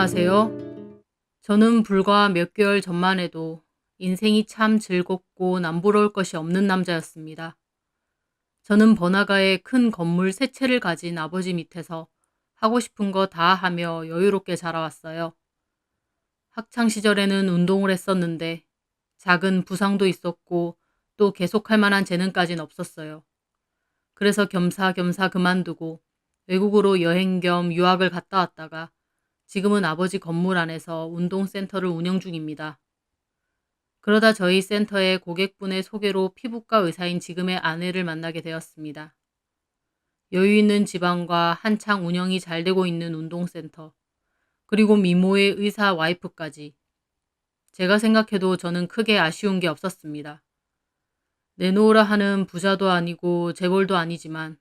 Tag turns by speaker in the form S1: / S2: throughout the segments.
S1: 안녕하세요. 저는 불과 몇 개월 전만 해도 인생이 참 즐겁고 남부러울 것이 없는 남자였습니다. 저는 번화가에 큰 건물 세 채를 가진 아버지 밑에서 하고 싶은 거 다 하며 여유롭게 자라왔어요. 학창 시절에는 운동을 했었는데 작은 부상도 있었고 또 계속할 만한 재능까진 없었어요. 그래서 겸사겸사 그만두고 외국으로 여행 겸 유학을 갔다 왔다가 지금은 아버지 건물 안에서 운동센터를 운영 중입니다. 그러다 저희 센터의 고객분의 소개로 피부과 의사인 지금의 아내를 만나게 되었습니다. 여유 있는 집안과 한창 운영이 잘 되고 있는 운동센터, 그리고 미모의 의사 와이프까지. 제가 생각해도 저는 크게 아쉬운 게 없었습니다. 내놓으라 하는 부자도 아니고 재벌도 아니지만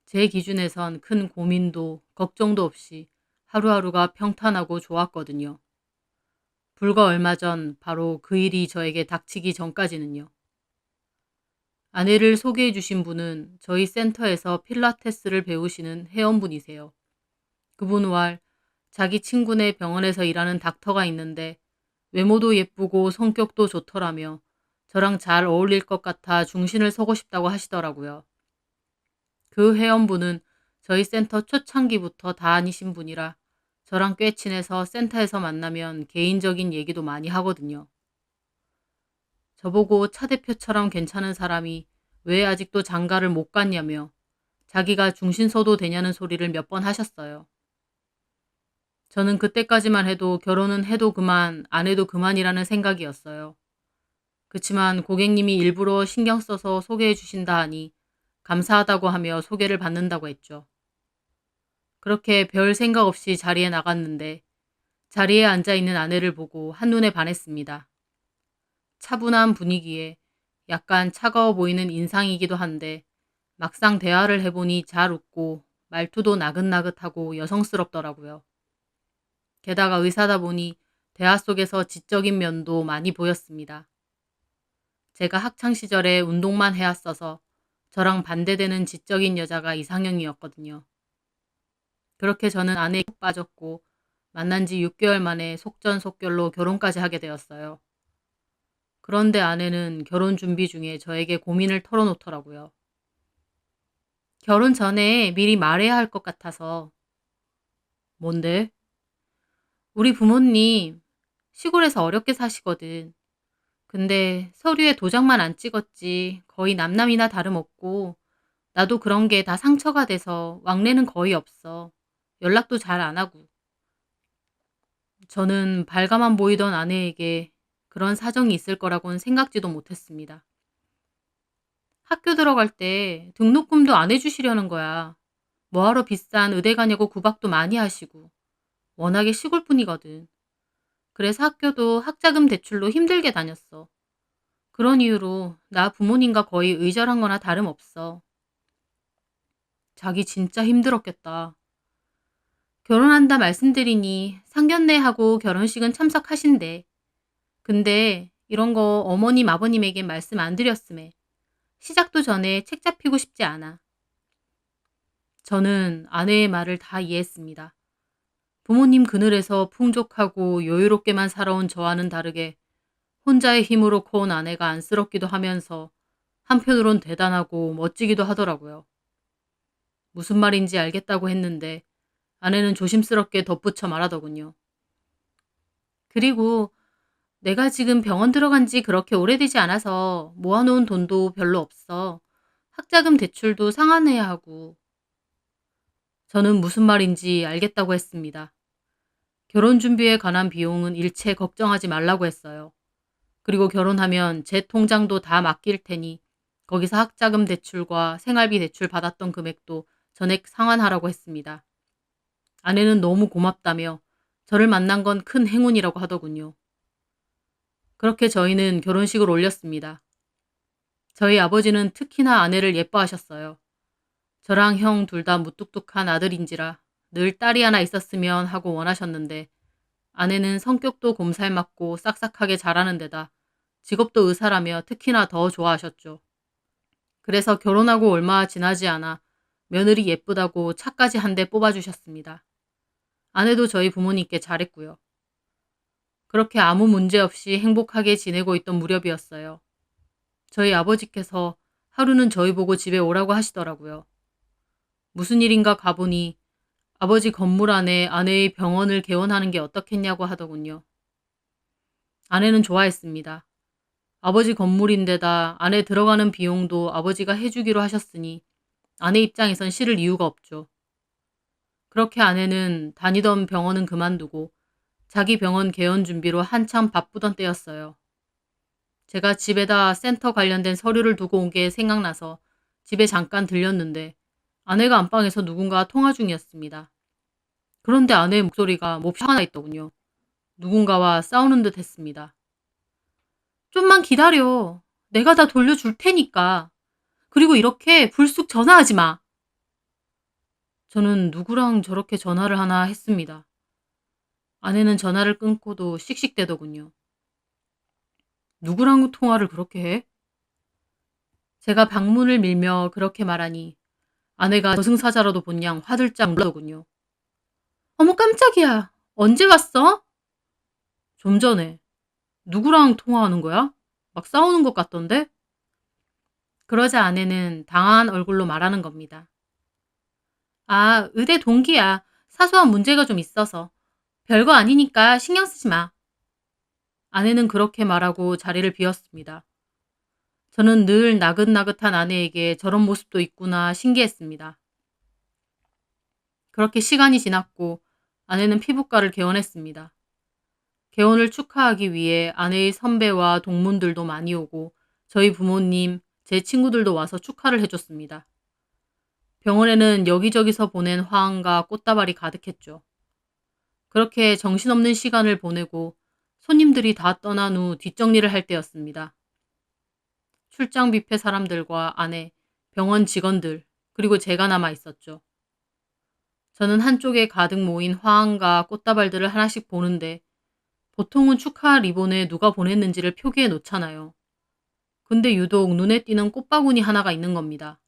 S1: 제 기준에선 큰 고민도 걱정도 없이 하루하루가 평탄하고 좋았거든요. 불과 얼마 전 바로 그 일이 저에게 닥치기 전까지는요. 아내를 소개해 주신 분은 저희 센터에서 필라테스를 배우시는 회원분이세요. 그분 왈 자기 친구네 병원에서 일하는 닥터가 있는데 외모도 예쁘고 성격도 좋더라며 저랑 잘 어울릴 것 같아 중신을 서고 싶다고 하시더라고요. 그 회원분은 저희 센터 초창기부터 다니신 분이라 저랑 꽤 친해서 센터에서 만나면 개인적인 얘기도 많이 하거든요. 저보고 차 대표처럼 괜찮은 사람이 왜 아직도 장가를 못 갔냐며 자기가 중신 서도 되냐는 소리를 몇 번 하셨어요. 저는 그때까지만 해도 결혼은 해도 그만, 안 해도 그만이라는 생각이었어요. 그치만 고객님이 일부러 신경 써서 소개해 주신다 하니 감사하다고 하며 소개를 받는다고 했죠. 그렇게 별 생각 없이 자리에 나갔는데 자리에 앉아 있는 아내를 보고 한눈에 반했습니다. 차분한 분위기에 약간 차가워 보이는 인상이기도 한데 막상 대화를 해보니 잘 웃고 말투도 나긋나긋하고 여성스럽더라고요. 게다가 의사다 보니 대화 속에서 지적인 면도 많이 보였습니다. 제가 학창 시절에 운동만 해왔어서 저랑 반대되는 지적인 여자가 이상형이었거든요. 그렇게 저는 아내에 푹 빠졌고 만난 지 6개월 만에 속전속결로 결혼까지 하게 되었어요. 그런데 아내는 결혼 준비 중에 저에게 고민을 털어놓더라고요. 결혼 전에 미리 말해야 할 것 같아서. 뭔데? 우리 부모님 시골에서 어렵게 사시거든. 근데 서류에 도장만 안 찍었지 거의 남남이나 다름없고 나도 그런 게 다 상처가 돼서 왕래는 거의 없어. 연락도 잘 안 하고. 저는 발가만 보이던 아내에게 그런 사정이 있을 거라고는 생각지도 못했습니다. 학교 들어갈 때 등록금도 안 해주시려는 거야. 뭐하러 비싼 의대 가냐고 구박도 많이 하시고. 워낙에 시골뿐이거든. 그래서 학교도 학자금 대출로 힘들게 다녔어. 그런 이유로 나 부모님과 거의 의절한 거나 다름없어. 자기 진짜 힘들었겠다. 결혼한다 말씀드리니 상견례하고 결혼식은 참석하신대. 근데 이런 거 어머님 아버님에게 말씀 안 드렸음에. 시작도 전에 책 잡히고 싶지 않아. 저는 아내의 말을 다 이해했습니다. 부모님 그늘에서 풍족하고 여유롭게만 살아온 저와는 다르게 혼자의 힘으로 커온 아내가 안쓰럽기도 하면서 한편으론 대단하고 멋지기도 하더라고요. 무슨 말인지 알겠다고 했는데 아내는 조심스럽게 덧붙여 말하더군요. 그리고 내가 지금 병원 들어간 지 그렇게 오래되지 않아서 모아놓은 돈도 별로 없어. 학자금 대출도 상환해야 하고. 저는 무슨 말인지 알겠다고 했습니다. 결혼 준비에 관한 비용은 일체 걱정하지 말라고 했어요. 그리고 결혼하면 제 통장도 다 맡길 테니 거기서 학자금 대출과 생활비 대출 받았던 금액도 전액 상환하라고 했습니다. 아내는 너무 고맙다며 저를 만난 건 큰 행운이라고 하더군요. 그렇게 저희는 결혼식을 올렸습니다. 저희 아버지는 특히나 아내를 예뻐하셨어요. 저랑 형 둘 다 무뚝뚝한 아들인지라 늘 딸이 하나 있었으면 하고 원하셨는데 아내는 성격도 곰살맞고 싹싹하게 잘하는 데다 직업도 의사라며 특히나 더 좋아하셨죠. 그래서 결혼하고 얼마 지나지 않아 며느리 예쁘다고 차까지 한 대 뽑아주셨습니다. 아내도 저희 부모님께 잘했고요. 그렇게 아무 문제 없이 행복하게 지내고 있던 무렵이었어요. 저희 아버지께서 하루는 저희 보고 집에 오라고 하시더라고요. 무슨 일인가 가보니 아버지 건물 안에 아내의 병원을 개원하는 게 어떻겠냐고 하더군요. 아내는 좋아했습니다. 아버지 건물인데다 안에 들어가는 비용도 아버지가 해주기로 하셨으니 아내 입장에선 싫을 이유가 없죠. 그렇게 아내는 다니던 병원은 그만두고 자기 병원 개원 준비로 한참 바쁘던 때였어요. 제가 집에다 센터 관련된 서류를 두고 온 게 생각나서 집에 잠깐 들렸는데 아내가 안방에서 누군가와 통화 중이었습니다. 그런데 아내의 목소리가 몹시 화나 있더군요. 누군가와 싸우는 듯 했습니다. 좀만 기다려. 내가 다 돌려줄 테니까. 그리고 이렇게 불쑥 전화하지 마. 저는 누구랑 저렇게 전화를 하나 했습니다. 아내는 전화를 끊고도 씩씩대더군요. 누구랑 통화를 그렇게 해? 제가 방문을 밀며 그렇게 말하니 아내가 저승사자라도 본 양 화들짝 놀라더군요. 어머 깜짝이야. 언제 왔어? 좀 전에. 누구랑 통화하는 거야? 막 싸우는 것 같던데? 그러자 아내는 당황한 얼굴로 말하는 겁니다. 아, 의대 동기야. 사소한 문제가 좀 있어서. 별거 아니니까 신경 쓰지 마. 아내는 그렇게 말하고 자리를 비웠습니다. 저는 늘 나긋나긋한 아내에게 저런 모습도 있구나 신기했습니다. 그렇게 시간이 지났고 아내는 피부과를 개원했습니다. 개원을 축하하기 위해 아내의 선배와 동문들도 많이 오고 저희 부모님, 제 친구들도 와서 축하를 해줬습니다. 병원에는 여기저기서 보낸 화환과 꽃다발이 가득했죠. 그렇게 정신없는 시간을 보내고 손님들이 다 떠난 후 뒷정리를 할 때였습니다. 출장 뷔페 사람들과 아내, 병원 직원들, 그리고 제가 남아 있었죠. 저는 한쪽에 가득 모인 화환과 꽃다발들을 하나씩 보는데 보통은 축하 리본에 누가 보냈는지를 표기해 놓잖아요. 근데 유독 눈에 띄는 꽃바구니 하나가 있는 겁니다.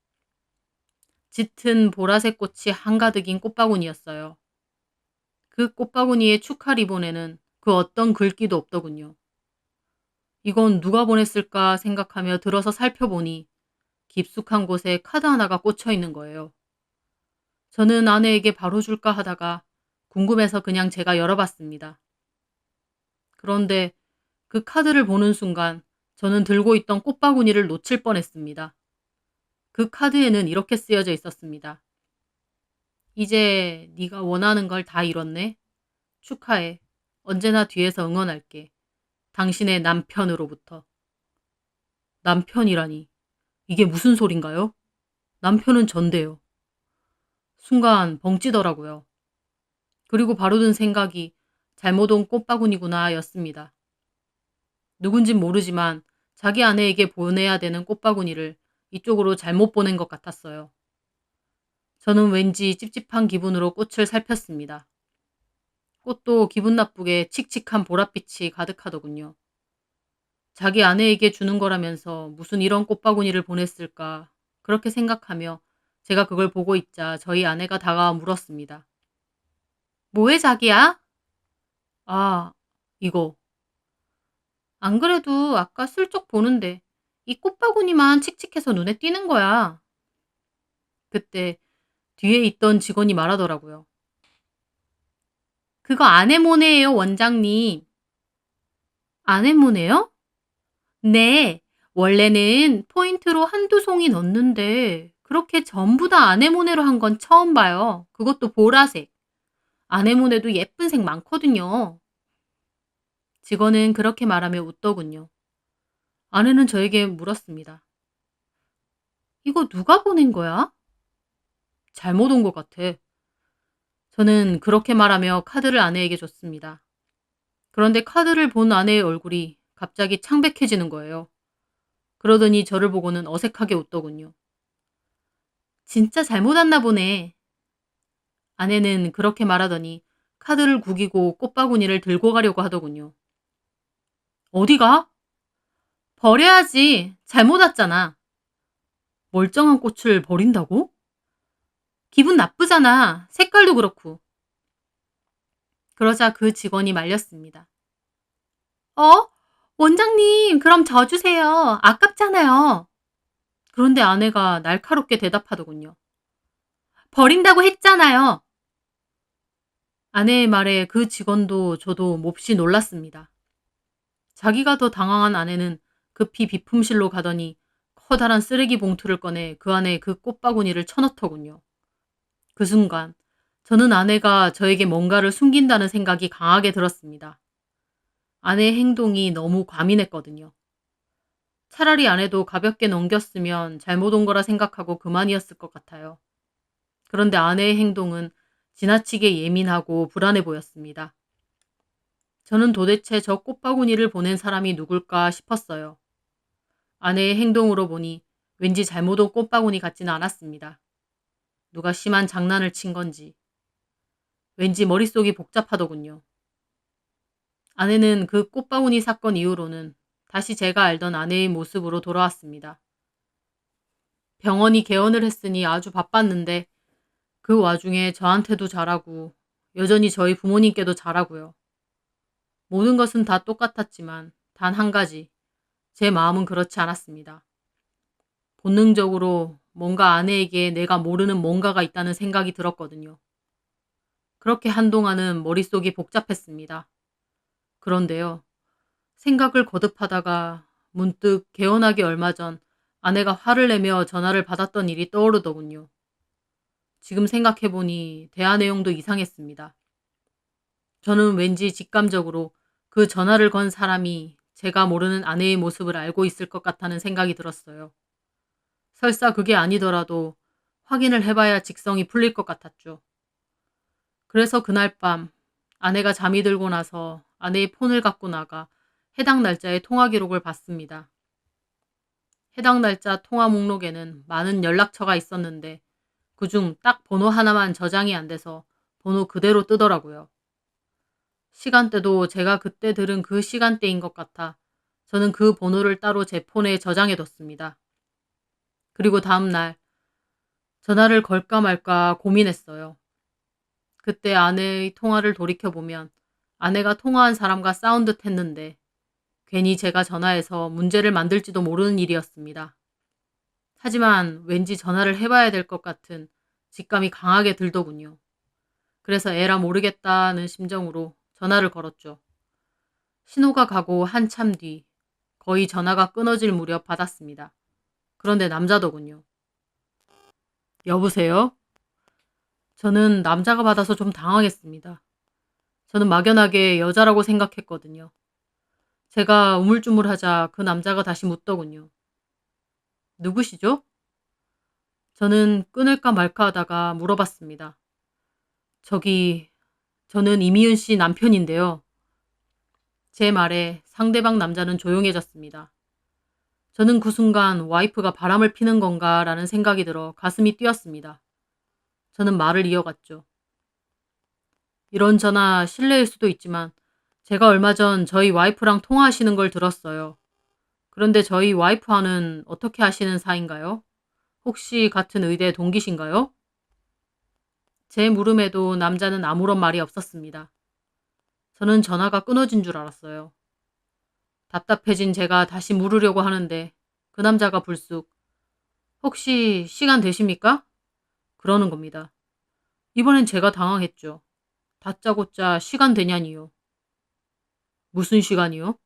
S1: 짙은 보라색 꽃이 한가득인 꽃바구니였어요. 그 꽃바구니의 축하 리본에는 그 어떤 글귀도 없더군요. 이건 누가 보냈을까 생각하며 들어서 살펴보니 깊숙한 곳에 카드 하나가 꽂혀 있는 거예요. 저는 아내에게 바로 줄까 하다가 궁금해서 그냥 제가 열어봤습니다. 그런데 그 카드를 보는 순간 저는 들고 있던 꽃바구니를 놓칠 뻔했습니다. 그 카드에는 이렇게 쓰여져 있었습니다. 이제 네가 원하는 걸 다 이뤘네. 축하해. 언제나 뒤에서 응원할게. 당신의 남편으로부터. 남편이라니. 이게 무슨 소린가요? 남편은 전데요. 순간 벙찌더라고요. 그리고 바로 든 생각이 잘못 온 꽃바구니구나 였습니다. 누군진 모르지만 자기 아내에게 보내야 되는 꽃바구니를 이쪽으로 잘못 보낸 것 같았어요. 저는 왠지 찝찝한 기분으로 꽃을 살폈습니다. 꽃도 기분 나쁘게 칙칙한 보랏빛이 가득하더군요. 자기 아내에게 주는 거라면서 무슨 이런 꽃바구니를 보냈을까 그렇게 생각하며 제가 그걸 보고 있자 저희 아내가 다가와 물었습니다. 뭐해 자기야? 아, 이거. 안 그래도 아까 슬쩍 보는데 이 꽃바구니만 칙칙해서 눈에 띄는 거야. 그때 뒤에 있던 직원이 말하더라고요. 그거 아네모네예요, 원장님. 아네모네요? 네. 원래는 포인트로 한두 송이 넣는데 그렇게 전부 다 아네모네로 한 건 처음 봐요. 그것도 보라색. 아네모네도 예쁜 색 많거든요. 직원은 그렇게 말하며 웃더군요. 아내는 저에게 물었습니다. 이거 누가 보낸 거야? 잘못 온 것 같아. 저는 그렇게 말하며 카드를 아내에게 줬습니다. 그런데 카드를 본 아내의 얼굴이 갑자기 창백해지는 거예요. 그러더니 저를 보고는 어색하게 웃더군요. 진짜 잘못 왔나 보네. 아내는 그렇게 말하더니 카드를 구기고 꽃바구니를 들고 가려고 하더군요. 어디가? 버려야지. 잘못 왔잖아. 멀쩡한 꽃을 버린다고? 기분 나쁘잖아. 색깔도 그렇고. 그러자 그 직원이 말렸습니다. 어? 원장님, 그럼 저 주세요. 아깝잖아요. 그런데 아내가 날카롭게 대답하더군요. 버린다고 했잖아요. 아내의 말에 그 직원도 저도 몹시 놀랐습니다. 자기가 더 당황한 아내는 급히 비품실로 가더니 커다란 쓰레기 봉투를 꺼내 그 안에 그 꽃바구니를 쳐넣더군요. 그 순간 저는 아내가 저에게 뭔가를 숨긴다는 생각이 강하게 들었습니다. 아내의 행동이 너무 과민했거든요. 차라리 아내도 가볍게 넘겼으면 잘못 온 거라 생각하고 그만이었을 것 같아요. 그런데 아내의 행동은 지나치게 예민하고 불안해 보였습니다. 저는 도대체 저 꽃바구니를 보낸 사람이 누굴까 싶었어요. 아내의 행동으로 보니 왠지 잘못 온 꽃바구니 같지는 않았습니다. 누가 심한 장난을 친 건지. 왠지 머릿속이 복잡하더군요. 아내는 그 꽃바구니 사건 이후로는 다시 제가 알던 아내의 모습으로 돌아왔습니다. 병원이 개원을 했으니 아주 바빴는데 그 와중에 저한테도 잘하고 여전히 저희 부모님께도 잘하고요. 모든 것은 다 똑같았지만 단 한 가지, 제 마음은 그렇지 않았습니다. 본능적으로 뭔가 아내에게 내가 모르는 뭔가가 있다는 생각이 들었거든요. 그렇게 한동안은 머릿속이 복잡했습니다. 그런데요, 생각을 거듭하다가 문득 개원하기 얼마 전 아내가 화를 내며 전화를 받았던 일이 떠오르더군요. 지금 생각해보니 대화 내용도 이상했습니다. 저는 왠지 직감적으로 그 전화를 건 사람이 제가 모르는 아내의 모습을 알고 있을 것 같다는 생각이 들었어요. 설사 그게 아니더라도 확인을 해봐야 직성이 풀릴 것 같았죠. 그래서 그날 밤 아내가 잠이 들고 나서 아내의 폰을 갖고 나가 해당 날짜의 통화 기록을 봤습니다. 해당 날짜 통화 목록에는 많은 연락처가 있었는데 그중 딱 번호 하나만 저장이 안 돼서 번호 그대로 뜨더라고요. 시간대도 제가 그때 들은 그 시간대인 것 같아 저는 그 번호를 따로 제 폰에 저장해 뒀습니다. 그리고 다음 날 전화를 걸까 말까 고민했어요. 그때 아내의 통화를 돌이켜보면 아내가 통화한 사람과 싸운 듯 했는데 괜히 제가 전화해서 문제를 만들지도 모르는 일이었습니다. 하지만 왠지 전화를 해봐야 될 것 같은 직감이 강하게 들더군요. 그래서 에라 모르겠다는 심정으로 전화를 걸었죠. 신호가 가고 한참 뒤 거의 전화가 끊어질 무렵 받았습니다. 그런데 남자더군요. 여보세요? 저는 남자가 받아서 좀 당황했습니다. 저는 막연하게 여자라고 생각했거든요. 제가 우물쭈물하자 그 남자가 다시 묻더군요. 누구시죠? 저는 끊을까 말까 하다가 물어봤습니다. 저기, 저는 이미윤 씨 남편인데요. 제 말에 상대방 남자는 조용해졌습니다. 저는 그 순간 와이프가 바람을 피는 건가 라는 생각이 들어 가슴이 뛰었습니다. 저는 말을 이어갔죠. 이런 전화 실례일 수도 있지만 제가 얼마 전 저희 와이프랑 통화하시는 걸 들었어요. 그런데 저희 와이프와는 어떻게 하시는 사이인가요? 혹시 같은 의대 동기신가요? 제 물음에도 남자는 아무런 말이 없었습니다. 저는 전화가 끊어진 줄 알았어요. 답답해진 제가 다시 물으려고 하는데 그 남자가 불쑥 혹시 시간 되십니까? 그러는 겁니다. 이번엔 제가 당황했죠. 다짜고짜 시간 되냐니요. 무슨 시간이요?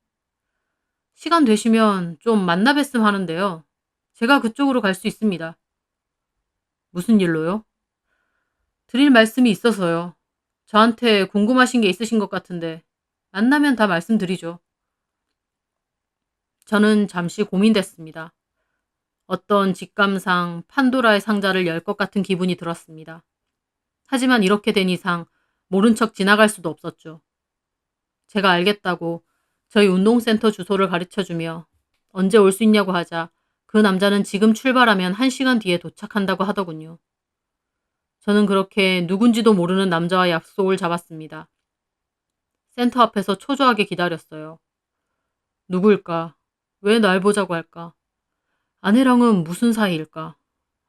S1: 시간 되시면 좀 만나 뵀으면 하는데요. 제가 그쪽으로 갈 수 있습니다. 무슨 일로요? 드릴 말씀이 있어서요. 저한테 궁금하신 게 있으신 것 같은데 만나면 다 말씀드리죠. 저는 잠시 고민됐습니다. 어떤 직감상 판도라의 상자를 열 것 같은 기분이 들었습니다. 하지만 이렇게 된 이상 모른 척 지나갈 수도 없었죠. 제가 알겠다고 저희 운동센터 주소를 가르쳐주며 언제 올 수 있냐고 하자 그 남자는 지금 출발하면 1시간 뒤에 도착한다고 하더군요. 저는 그렇게 누군지도 모르는 남자와 약속을 잡았습니다. 센터 앞에서 초조하게 기다렸어요. 누구일까? 왜 날 보자고 할까? 아내랑은 무슨 사이일까?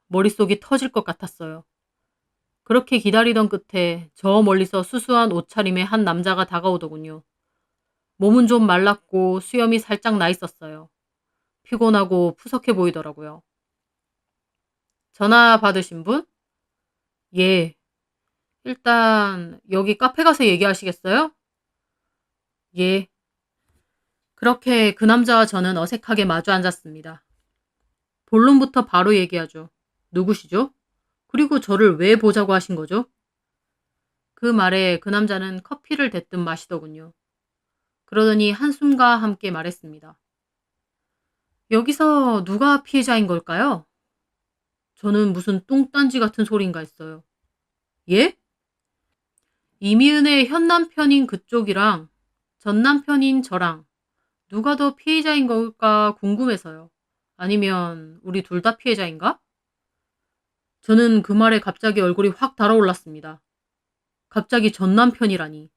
S1: 머릿속이 터질 것 같았어요. 그렇게 기다리던 끝에 저 멀리서 수수한 옷차림의 한 남자가 다가오더군요. 몸은 좀 말랐고 수염이 살짝 나 있었어요. 피곤하고 푸석해 보이더라고요. 전화 받으신 분? 예. 일단 여기 카페 가서 얘기하시겠어요? 예. 그렇게 그 남자와 저는 어색하게 마주 앉았습니다. 본론부터 바로 얘기하죠. 누구시죠? 그리고 저를 왜 보자고 하신 거죠? 그 말에 그 남자는 커피를 대뜸 마시더군요. 그러더니 한숨과 함께 말했습니다. 여기서 누가 피해자인 걸까요? 저는 무슨 뚱딴지 같은 소린가 했어요. 예? 이미은의 현 남편인 그쪽이랑 전 남편인 저랑 누가 더 피해자인 걸까 궁금해서요. 아니면 우리 둘 다 피해자인가? 저는 그 말에 갑자기 얼굴이 확 달아올랐습니다. 갑자기 전 남편이라니.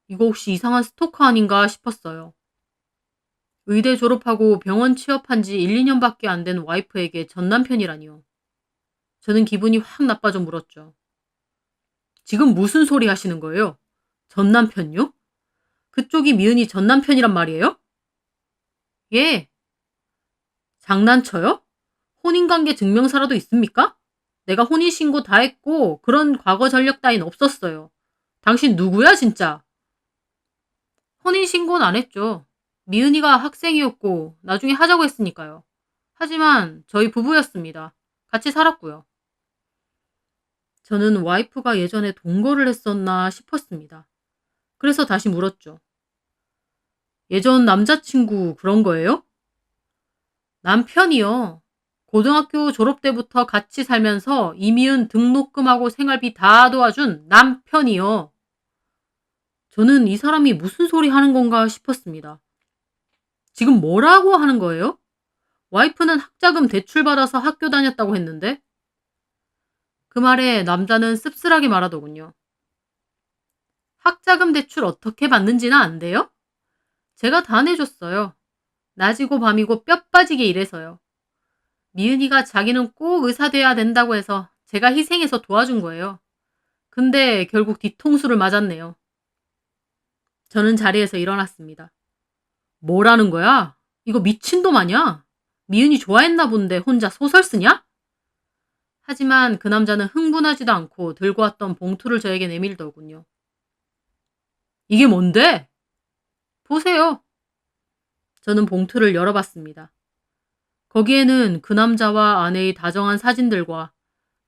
S1: 이거 혹시 이상한 스토커 아닌가 싶었어요. 의대 졸업하고 병원 취업한 지 1, 2년밖에 안 된 와이프에게 전 남편이라니요. 저는 기분이 확 나빠져 물었죠. 지금 무슨 소리 하시는 거예요? 전 남편요? 그쪽이 미은이 전 남편이란 말이에요? 예. 장난쳐요? 혼인관계 증명서라도 있습니까? 내가 혼인신고 다 했고 그런 과거 전력 따윈 없었어요. 당신 누구야 진짜? 혼인신고는 안 했죠. 미은이가 학생이었고 나중에 하자고 했으니까요. 하지만 저희 부부였습니다. 같이 살았고요. 저는 와이프가 예전에 동거를 했었나 싶었습니다. 그래서 다시 물었죠. 예전 남자친구 그런 거예요? 남편이요. 고등학교 졸업 때부터 같이 살면서 이미은 등록금하고 생활비 다 도와준 남편이요. 저는 이 사람이 무슨 소리 하는 건가 싶었습니다. 지금 뭐라고 하는 거예요? 와이프는 학자금 대출받아서 학교 다녔다고 했는데? 그 말에 남자는 씁쓸하게 말하더군요. 학자금 대출 어떻게 받는지는 안 돼요? 제가 다 내줬어요. 낮이고 밤이고 뼈 빠지게 일해서요. 미은이가 자기는 꼭 의사 돼야 된다고 해서 제가 희생해서 도와준 거예요. 근데 결국 뒤통수를 맞았네요. 저는 자리에서 일어났습니다. 뭐라는 거야? 이거 미친놈 아니야? 미은이 좋아했나 본데 혼자 소설 쓰냐? 하지만 그 남자는 흥분하지도 않고 들고 왔던 봉투를 저에게 내밀더군요. 이게 뭔데? 보세요. 저는 봉투를 열어봤습니다. 거기에는 그 남자와 아내의 다정한 사진들과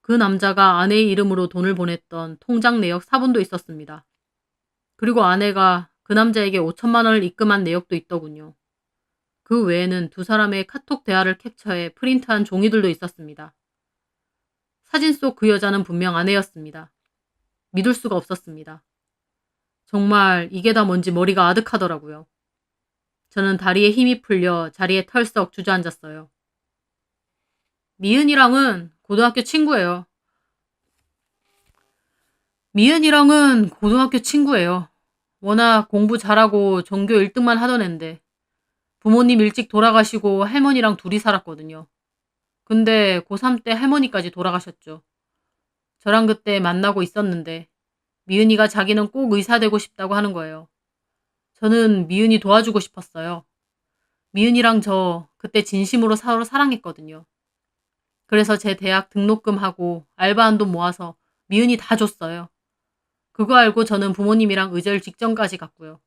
S1: 그 남자가 아내의 이름으로 돈을 보냈던 통장 내역 사본도 있었습니다. 그리고 아내가 그 남자에게 5천만 원을 입금한 내역도 있더군요. 그 외에는 두 사람의 카톡 대화를 캡처해 프린트한 종이들도 있었습니다. 사진 속 그 여자는 분명 아내였습니다. 믿을 수가 없었습니다. 정말 이게 다 뭔지 머리가 아득하더라고요. 저는 다리에 힘이 풀려 자리에 털썩 주저앉았어요. 미은이랑은 고등학교 친구예요. 미은이랑은 고등학교 친구예요. 워낙 공부 잘하고 전교 1등만 하던 앤데 부모님 일찍 돌아가시고 할머니랑 둘이 살았거든요. 근데 고3 때 할머니까지 돌아가셨죠. 저랑 그때 만나고 있었는데 미은이가 자기는 꼭 의사 되고 싶다고 하는 거예요. 저는 미은이 도와주고 싶었어요. 미은이랑 저 그때 진심으로 서로 사랑했거든요. 그래서 제 대학 등록금하고 알바한 돈 모아서 미은이 다 줬어요. 그거 알고 저는 부모님이랑 의절 직전까지 갔고요.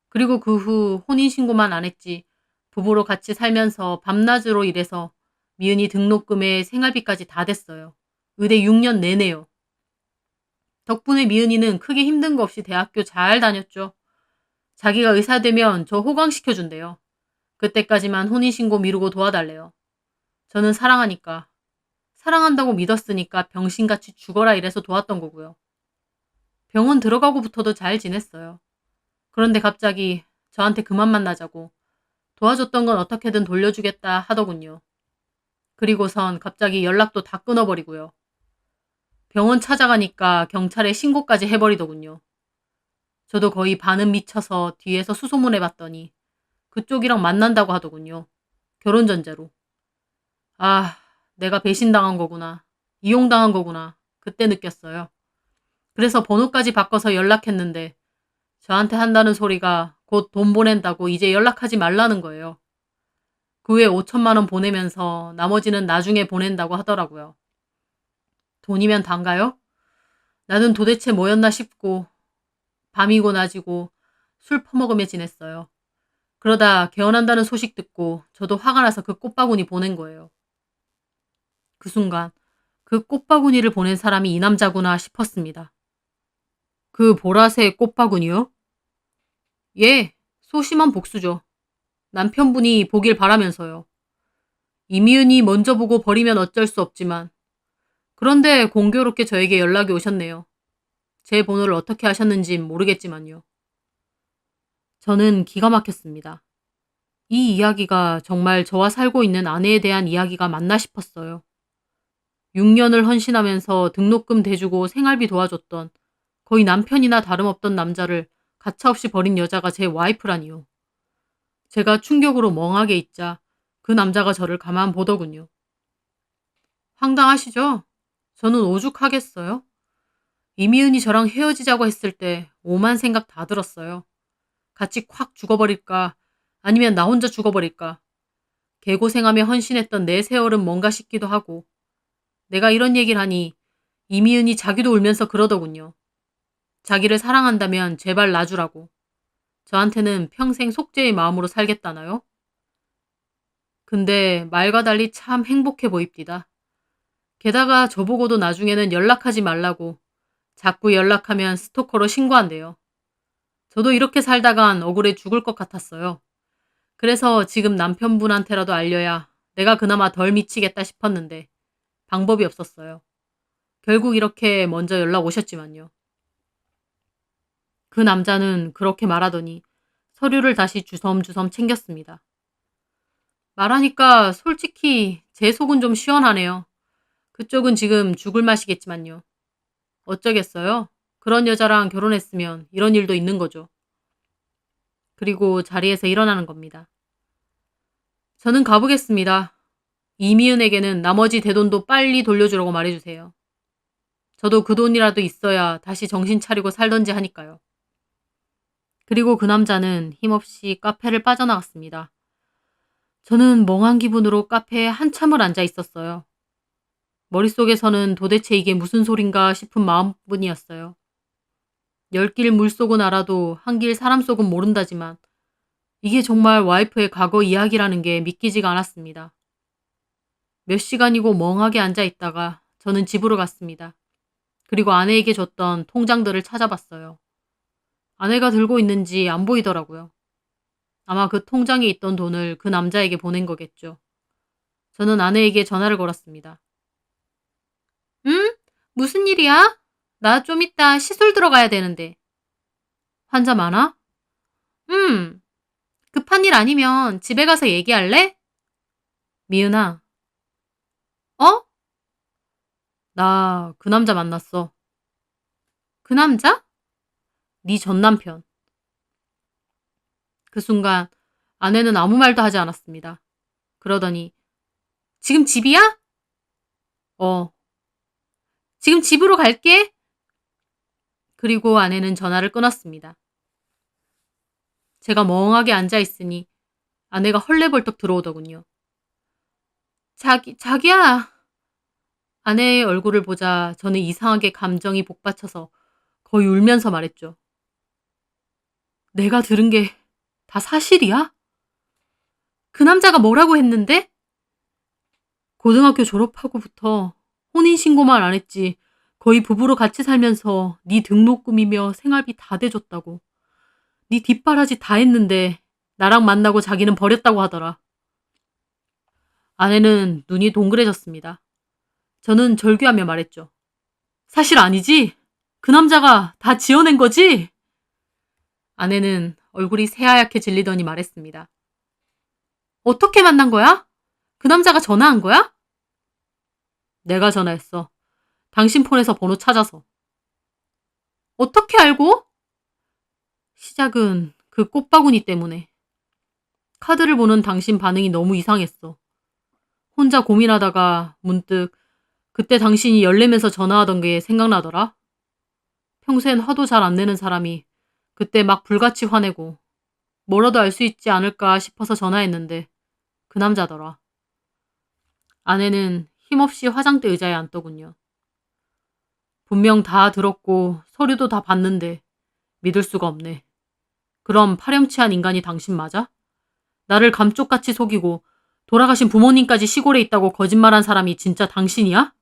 S1: 그리고 그 후 혼인신고만 안 했지 부부로 같이 살면서 밤낮으로 일해서 미은이 등록금에 생활비까지 다 됐어요. 의대 6년 내내요. 덕분에 미은이는 크게 힘든 거 없이 대학교 잘 다녔죠. 자기가 의사 되면 저 호강시켜준대요. 그때까지만 혼인신고 미루고 도와달래요. 저는 사랑하니까. 사랑한다고 믿었으니까 병신같이 죽어라 이래서 도왔던 거고요. 병원 들어가고부터도 잘 지냈어요. 그런데 갑자기 저한테 그만 만나자고 도와줬던 건 어떻게든 돌려주겠다 하더군요. 그리고선 갑자기 연락도 다 끊어버리고요. 병원 찾아가니까 경찰에 신고까지 해버리더군요. 저도 거의 반은 미쳐서 뒤에서 수소문해봤더니 그쪽이랑 만난다고 하더군요. 결혼 전제로. 아, 내가 배신당한 거구나. 이용당한 거구나. 그때 느꼈어요. 그래서 번호까지 바꿔서 연락했는데 저한테 한다는 소리가 곧 돈 보낸다고 이제 연락하지 말라는 거예요. 그 후에 5천만 원 보내면서 나머지는 나중에 보낸다고 하더라고요. 돈이면 단가요? 나는 도대체 뭐였나 싶고 밤이고 낮이고 술 퍼먹으며 지냈어요. 그러다 개원한다는 소식 듣고 저도 화가 나서 그 꽃바구니 보낸 거예요. 그 순간 그 꽃바구니를 보낸 사람이 이 남자구나 싶었습니다. 그 보라색 꽃바구니요? 예, 소심한 복수죠. 남편분이 보길 바라면서요. 이미은이 먼저 보고 버리면 어쩔 수 없지만 그런데 공교롭게 저에게 연락이 오셨네요. 제 번호를 어떻게 하셨는진 모르겠지만요. 저는 기가 막혔습니다. 이 이야기가 정말 저와 살고 있는 아내에 대한 이야기가 맞나 싶었어요. 6년을 헌신하면서 등록금 대주고 생활비 도와줬던 거의 남편이나 다름없던 남자를 가차없이 버린 여자가 제 와이프라니요. 제가 충격으로 멍하게 있자 그 남자가 저를 가만 보더군요. 황당하시죠? 저는 오죽하겠어요? 이미은이 저랑 헤어지자고 했을 때 오만 생각 다 들었어요. 같이 콱 죽어버릴까? 아니면 나 혼자 죽어버릴까? 개고생하며 헌신했던 내 세월은 뭔가 싶기도 하고 내가 이런 얘기를 하니 이미은이 자기도 울면서 그러더군요. 자기를 사랑한다면 제발 놔주라고. 저한테는 평생 속죄의 마음으로 살겠다나요? 근데 말과 달리 참 행복해 보입디다. 게다가 저보고도 나중에는 연락하지 말라고 자꾸 연락하면 스토커로 신고한대요. 저도 이렇게 살다간 억울해 죽을 것 같았어요. 그래서 지금 남편분한테라도 알려야 내가 그나마 덜 미치겠다 싶었는데 방법이 없었어요. 결국 이렇게 먼저 연락 오셨지만요. 그 남자는 그렇게 말하더니 서류를 다시 주섬주섬 챙겼습니다. 말하니까 솔직히 제 속은 좀 시원하네요. 그쪽은 지금 죽을 맛이겠지만요. 어쩌겠어요? 그런 여자랑 결혼했으면 이런 일도 있는 거죠. 그리고 자리에서 일어나는 겁니다. 저는 가보겠습니다. 이미은에게는 나머지 대돈도 빨리 돌려주라고 말해주세요. 저도 그 돈이라도 있어야 다시 정신 차리고 살던지 하니까요. 그리고 그 남자는 힘없이 카페를 빠져나갔습니다. 저는 멍한 기분으로 카페에 한참을 앉아 있었어요. 머릿속에서는 도대체 이게 무슨 소린가 싶은 마음뿐이었어요. 10길 물속은 알아도 한 길 사람 속은 모른다지만 이게 정말 와이프의 과거 이야기라는 게 믿기지가 않았습니다. 몇 시간이고 멍하게 앉아 있다가 저는 집으로 갔습니다. 그리고 아내에게 줬던 통장들을 찾아봤어요. 아내가 들고 있는지 안 보이더라고요. 아마 그 통장에 있던 돈을 그 남자에게 보낸 거겠죠. 저는 아내에게 전화를 걸었습니다. 응? 무슨 일이야? 나 좀 이따 시술 들어가야 되는데. 환자 많아? 응. 급한 일 아니면 집에 가서 얘기할래? 미은아. 어? 나 그 남자 만났어. 그 남자? 네 전 남편. 그 순간 아내는 아무 말도 하지 않았습니다. 그러더니 지금 집이야? 어. 지금 집으로 갈게. 그리고 아내는 전화를 끊었습니다. 제가 멍하게 앉아 있으니 아내가 헐레벌떡 들어오더군요. 자기야. 아내의 얼굴을 보자 저는 이상하게 감정이 복받쳐서 거의 울면서 말했죠. 내가 들은 게 다 사실이야? 그 남자가 뭐라고 했는데? 고등학교 졸업하고부터 혼인신고만 안 했지 거의 부부로 같이 살면서 네 등록금이며 생활비 다 대줬다고. 네 뒷바라지 다 했는데 나랑 만나고 자기는 버렸다고 하더라. 아내는 눈이 동그래졌습니다. 저는 절규하며 말했죠. 사실 아니지? 그 남자가 다 지어낸 거지? 아내는 얼굴이 새하얗게 질리더니 말했습니다. 어떻게 만난 거야? 그 남자가 전화한 거야? 내가 전화했어. 당신 폰에서 번호 찾아서. 어떻게 알고? 시작은 그 꽃바구니 때문에. 카드를 보는 당신 반응이 너무 이상했어. 혼자 고민하다가 문득 그때 당신이 열내면서 전화하던 게 생각나더라. 평소엔 화도 잘 안 내는 사람이 그때 막 불같이 화내고 뭐라도 알 수 있지 않을까 싶어서 전화했는데 그 남자더라. 아내는 힘없이 화장대 의자에 앉더군요. 분명 다 들었고 서류도 다 봤는데 믿을 수가 없네. 그럼 파렴치한 인간이 당신 맞아? 나를 감쪽같이 속이고 돌아가신 부모님까지 시골에 있다고 거짓말한 사람이 진짜 당신이야?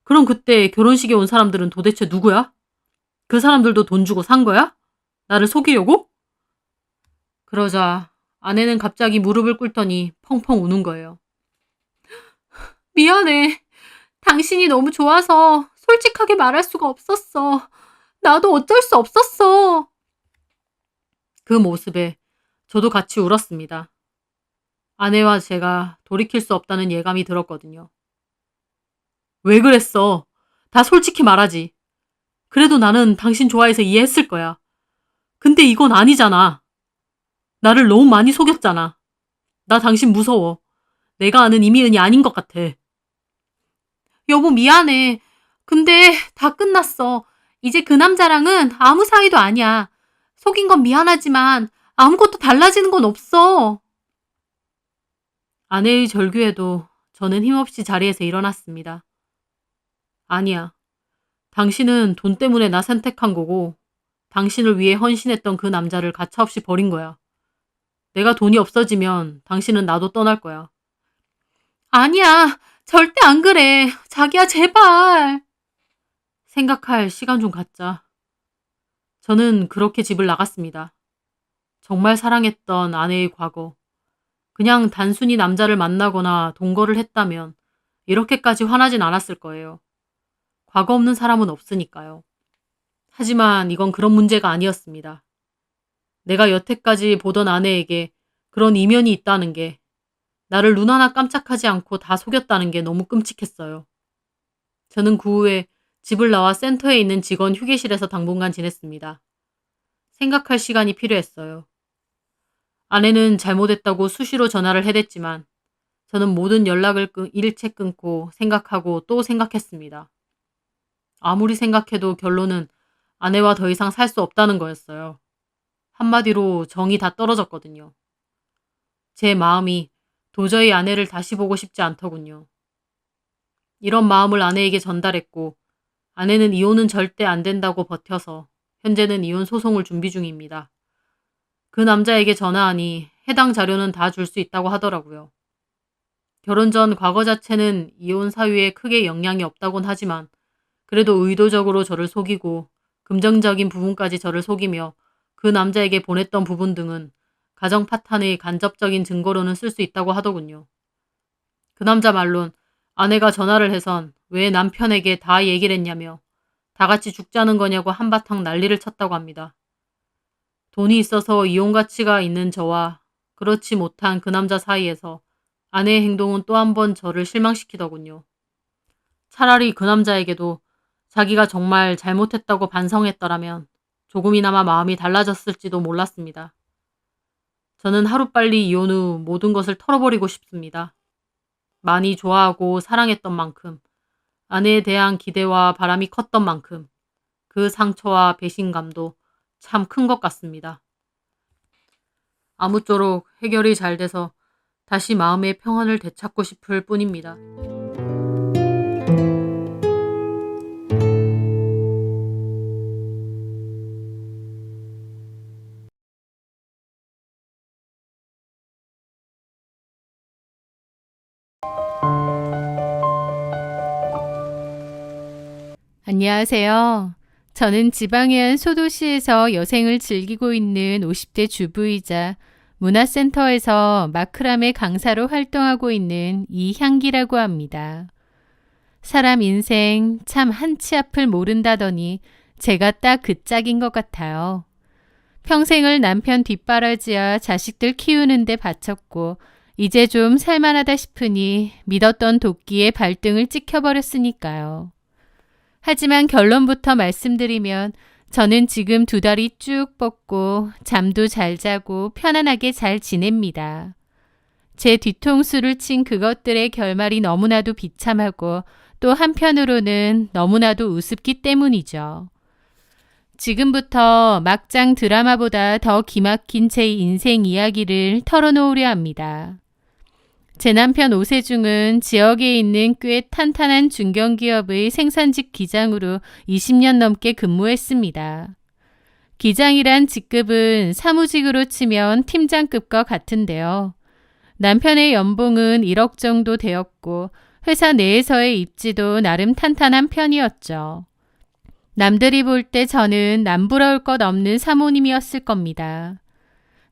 S1: 그럼 그때 결혼식에 온 사람들은 도대체 누구야? 그 사람들도 돈 주고 산 거야? 나를 속이려고? 그러자 아내는 갑자기 무릎을 꿇더니 펑펑 우는 거예요. 미안해. 당신이 너무 좋아서 솔직하게 말할 수가 없었어. 나도 어쩔 수 없었어. 그 모습에 저도 같이 울었습니다. 아내와 제가 돌이킬 수 없다는 예감이 들었거든요. 왜 그랬어? 다 솔직히 말하지. 그래도 나는 당신 좋아해서 이해했을 거야. 근데 이건 아니잖아. 나를 너무 많이 속였잖아. 나 당신 무서워. 내가 아는 이미은이 아닌 것 같아. 여보 미안해. 근데 다 끝났어. 이제 그 남자랑은 아무 사이도 아니야. 속인 건 미안하지만 아무것도 달라지는 건 없어. 아내의 절규에도 저는 힘없이 자리에서 일어났습니다. 아니야. 당신은 돈 때문에 나 선택한 거고 당신을 위해 헌신했던 그 남자를 가차없이 버린 거야. 내가 돈이 없어지면 당신은 나도 떠날 거야. 아니야. 절대 안 그래. 자기야 제발. 생각할 시간 좀 갖자. 저는 그렇게 집을 나갔습니다. 정말 사랑했던 아내의 과거. 그냥 단순히 남자를 만나거나 동거를 했다면 이렇게까지 화나진 않았을 거예요. 과거 없는 사람은 없으니까요. 하지만 이건 그런 문제가 아니었습니다. 내가 여태까지 보던 아내에게 그런 이면이 있다는 게, 나를 눈 하나 깜짝하지 않고 다 속였다는 게 너무 끔찍했어요. 저는 그 후에 집을 나와 센터에 있는 직원 휴게실에서 당분간 지냈습니다. 생각할 시간이 필요했어요. 아내는 잘못했다고 수시로 전화를 해댔지만 저는 모든 연락을 일체 끊고 생각하고 또 생각했습니다. 아무리 생각해도 결론은 아내와 더 이상 살 수 없다는 거였어요. 한마디로 정이 다 떨어졌거든요. 제 마음이 도저히 아내를 다시 보고 싶지 않더군요. 이런 마음을 아내에게 전달했고 아내는 이혼은 절대 안 된다고 버텨서 현재는 이혼 소송을 준비 중입니다. 그 남자에게 전화하니 해당 자료는 다 줄 수 있다고 하더라고요. 결혼 전 과거 자체는 이혼 사유에 크게 영향이 없다곤 하지만 그래도 의도적으로 저를 속이고 금전적인 부분까지 저를 속이며 그 남자에게 보냈던 부분 등은 가정 파탄의 간접적인 증거로는 쓸 수 있다고 하더군요. 그 남자 말론 아내가 전화를 해선 왜 남편에게 다 얘기를 했냐며 다 같이 죽자는 거냐고 한바탕 난리를 쳤다고 합니다. 돈이 있어서 이혼 가치가 있는 저와 그렇지 못한 그 남자 사이에서 아내의 행동은 또 한 번 저를 실망시키더군요. 차라리 그 남자에게도 자기가 정말 잘못했다고 반성했더라면 조금이나마 마음이 달라졌을지도 몰랐습니다. 저는 하루빨리 이혼 후 모든 것을 털어버리고 싶습니다. 많이 좋아하고 사랑했던 만큼, 아내에 대한 기대와 바람이 컸던 만큼 그 상처와 배신감도 참 큰 것 같습니다. 아무쪼록 해결이 잘 돼서 다시 마음의 평안을 되찾고 싶을 뿐입니다.
S2: 안녕하세요. 저는 지방의 한 소도시에서 여생을 즐기고 있는 50대 주부이자 문화센터에서 마크라메 강사로 활동하고 있는 이향기라고 합니다. 사람 인생 참 한치 앞을 모른다더니 제가 딱 그 짝인 것 같아요. 평생을 남편 뒷바라지와 자식들 키우는데 바쳤고 이제 좀 살만하다 싶으니 믿었던 도끼에 발등을 찍혀버렸으니까요. 하지만 결론부터 말씀드리면 저는 지금 2다리 쭉 뻗고 잠도 잘 자고 편안하게 잘 지냅니다. 제 뒤통수를 친 그것들의 결말이 너무나도 비참하고 또 한편으로는 너무나도 우습기 때문이죠. 지금부터 막장 드라마보다 더 기막힌 제 인생 이야기를 털어놓으려 합니다. 제 남편 오세중은 지역에 있는 꽤 탄탄한 중견기업의 생산직 기장으로 20년 넘게 근무했습니다. 기장이란 직급은 사무직으로 치면 팀장급과 같은데요. 남편의 연봉은 1억 정도 되었고 회사 내에서의 입지도 나름 탄탄한 편이었죠. 남들이 볼 때 저는 남부러울 것 없는 사모님이었을 겁니다.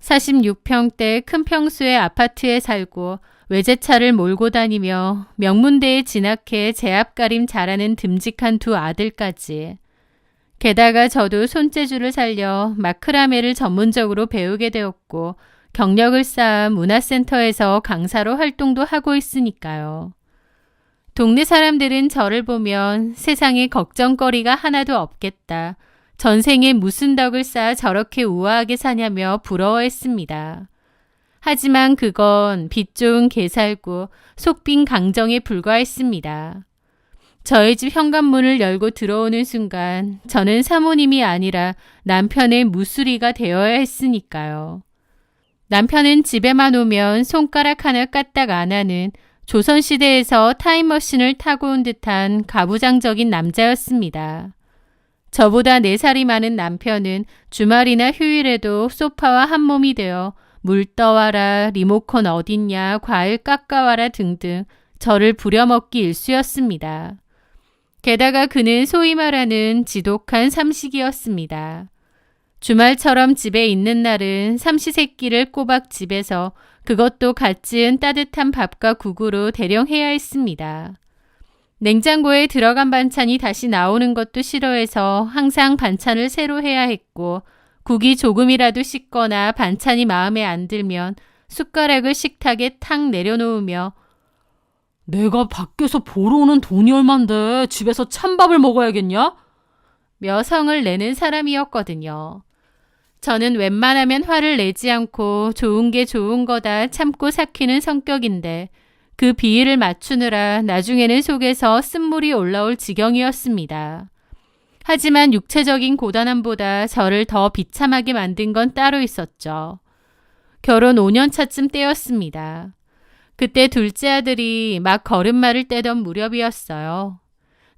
S2: 46평대 큰 평수의 아파트에 살고 외제차를 몰고 다니며 명문대에 진학해 제압가림 잘하는 듬직한 두 아들까지. 게다가 저도 손재주를 살려 마크라메를 전문적으로 배우게 되었고 경력을 쌓아 문화센터에서 강사로 활동도 하고 있으니까요. 동네 사람들은 저를 보면 세상에 걱정거리가 하나도 없겠다. 전생에 무슨 덕을 쌓아 저렇게 우아하게 사냐며 부러워했습니다. 하지만 그건 빛 좋은 개살구, 속빈 강정에 불과했습니다. 저희 집 현관문을 열고 들어오는 순간 저는 사모님이 아니라 남편의 무수리가 되어야 했으니까요. 남편은 집에만 오면 손가락 하나 까딱 안 하는 조선시대에서 타임머신을 타고 온 듯한 가부장적인 남자였습니다. 저보다 4살이 많은 남편은 주말이나 휴일에도 소파와 한 몸이 되어 물 떠와라, 리모컨 어딨냐, 과일 깎아와라 등등 저를 부려먹기 일쑤였습니다. 게다가 그는 소위 말하는 지독한 삼식이었습니다. 주말처럼 집에 있는 날은 삼시세끼를 꼬박 집에서 그것도 갓 지은 따뜻한 밥과 국으로 대령해야 했습니다. 냉장고에 들어간 반찬이 다시 나오는 것도 싫어해서 항상 반찬을 새로 해야 했고 국이 조금이라도 식거나 반찬이 마음에 안 들면 숟가락을 식탁에 탁 내려놓으며
S3: 내가 밖에서 보러 오는 돈이 얼만데 집에서 찬밥을 먹어야겠냐?
S2: 며 성을 내는 사람이었거든요. 저는 웬만하면 화를 내지 않고 좋은 게 좋은 거다 참고 삭히는 성격인데 그 비위를 맞추느라 나중에는 속에서 쓴물이 올라올 지경이었습니다. 하지만 육체적인 고단함보다 저를 더 비참하게 만든 건 따로 있었죠. 결혼 5년 차쯤 때였습니다. 그때 둘째 아들이 막 걸음마를 떼던 무렵이었어요.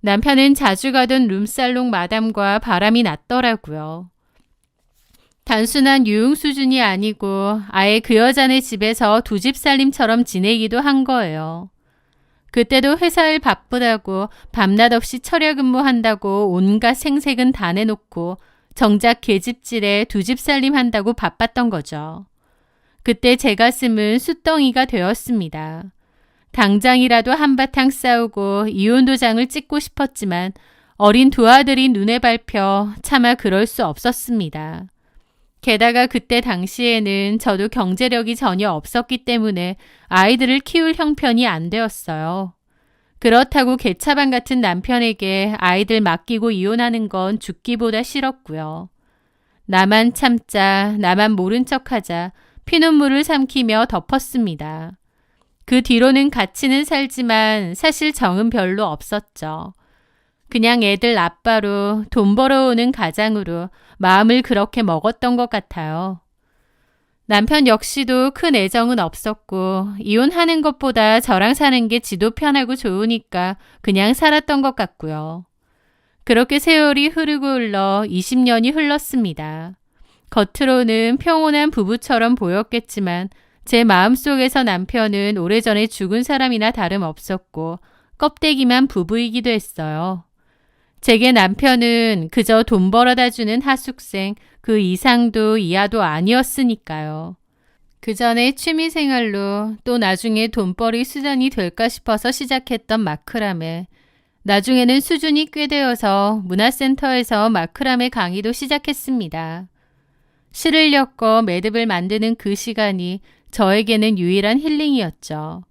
S2: 남편은 자주 가던 룸살롱 마담과 바람이 났더라고요. 단순한 유흥 수준이 아니고 아예 그 여자네 집에서 두 집 살림처럼 지내기도 한 거예요. 그때도 회사일 바쁘다고 밤낮 없이 철야 근무한다고 온갖 생색은 다 내놓고 정작 계집질에 두 집 살림 한다고 바빴던 거죠. 그때 제 가슴은 숫덩이가 되었습니다. 당장이라도 한바탕 싸우고 이혼 도장을 찍고 싶었지만 어린 두 아들이 눈에 밟혀 차마 그럴 수 없었습니다. 게다가 그때 당시에는 저도 경제력이 전혀 없었기 때문에 아이들을 키울 형편이 안 되었어요. 그렇다고 개차반 같은 남편에게 아이들 맡기고 이혼하는 건 죽기보다 싫었고요. 나만 참자, 나만 모른 척하자 피눈물을 삼키며 덮었습니다. 그 뒤로는 같이는 살지만 사실 정은 별로 없었죠. 그냥 애들 아빠로 돈 벌어오는 가장으로 마음을 그렇게 먹었던 것 같아요. 남편 역시도 큰 애정은 없었고 이혼하는 것보다 저랑 사는 게 지도 편하고 좋으니까 그냥 살았던 것 같고요. 그렇게 세월이 흐르고 흘러 20년이 흘렀습니다. 겉으로는 평온한 부부처럼 보였겠지만 제 마음속에서 남편은 오래전에 죽은 사람이나 다름없었고 껍데기만 부부이기도 했어요. 제게 남편은 그저 돈 벌어다 주는 하숙생 그 이상도 이하도 아니었으니까요. 그 전에 취미생활로 또 나중에 돈벌이 수단이 될까 싶어서 시작했던 마크라메. 나중에는 수준이 꽤 되어서 문화센터에서 마크라메 강의도 시작했습니다. 실을 엮어 매듭을 만드는 그 시간이 저에게는 유일한 힐링이었죠.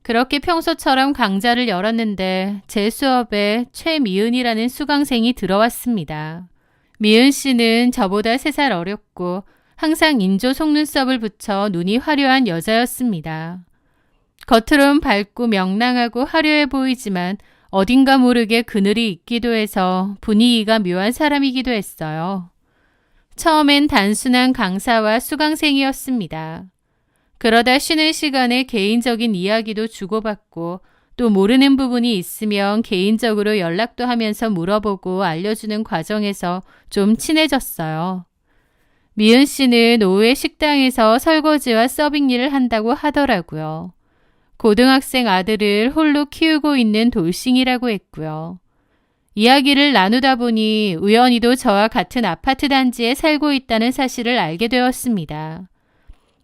S2: 그렇게 평소처럼 강좌를 열었는데 제 수업에 최미은이라는 수강생이 들어왔습니다. 미은 씨는 저보다 3살 어렸고 항상 인조 속눈썹을 붙여 눈이 화려한 여자였습니다. 겉으론 밝고 명랑하고 화려해 보이지만 어딘가 모르게 그늘이 있기도 해서 분위기가 묘한 사람이기도 했어요. 처음엔 단순한 강사와 수강생이었습니다. 그러다 쉬는 시간에 개인적인 이야기도 주고받고 또 모르는 부분이 있으면 개인적으로 연락도 하면서 물어보고 알려주는 과정에서 좀 친해졌어요. 미은 씨는 오후에 식당에서 설거지와 서빙 일을 한다고 하더라고요. 고등학생 아들을 홀로 키우고 있는 돌싱이라고 했고요. 이야기를 나누다 보니 우연히도 저와 같은 아파트 단지에 살고 있다는 사실을 알게 되었습니다.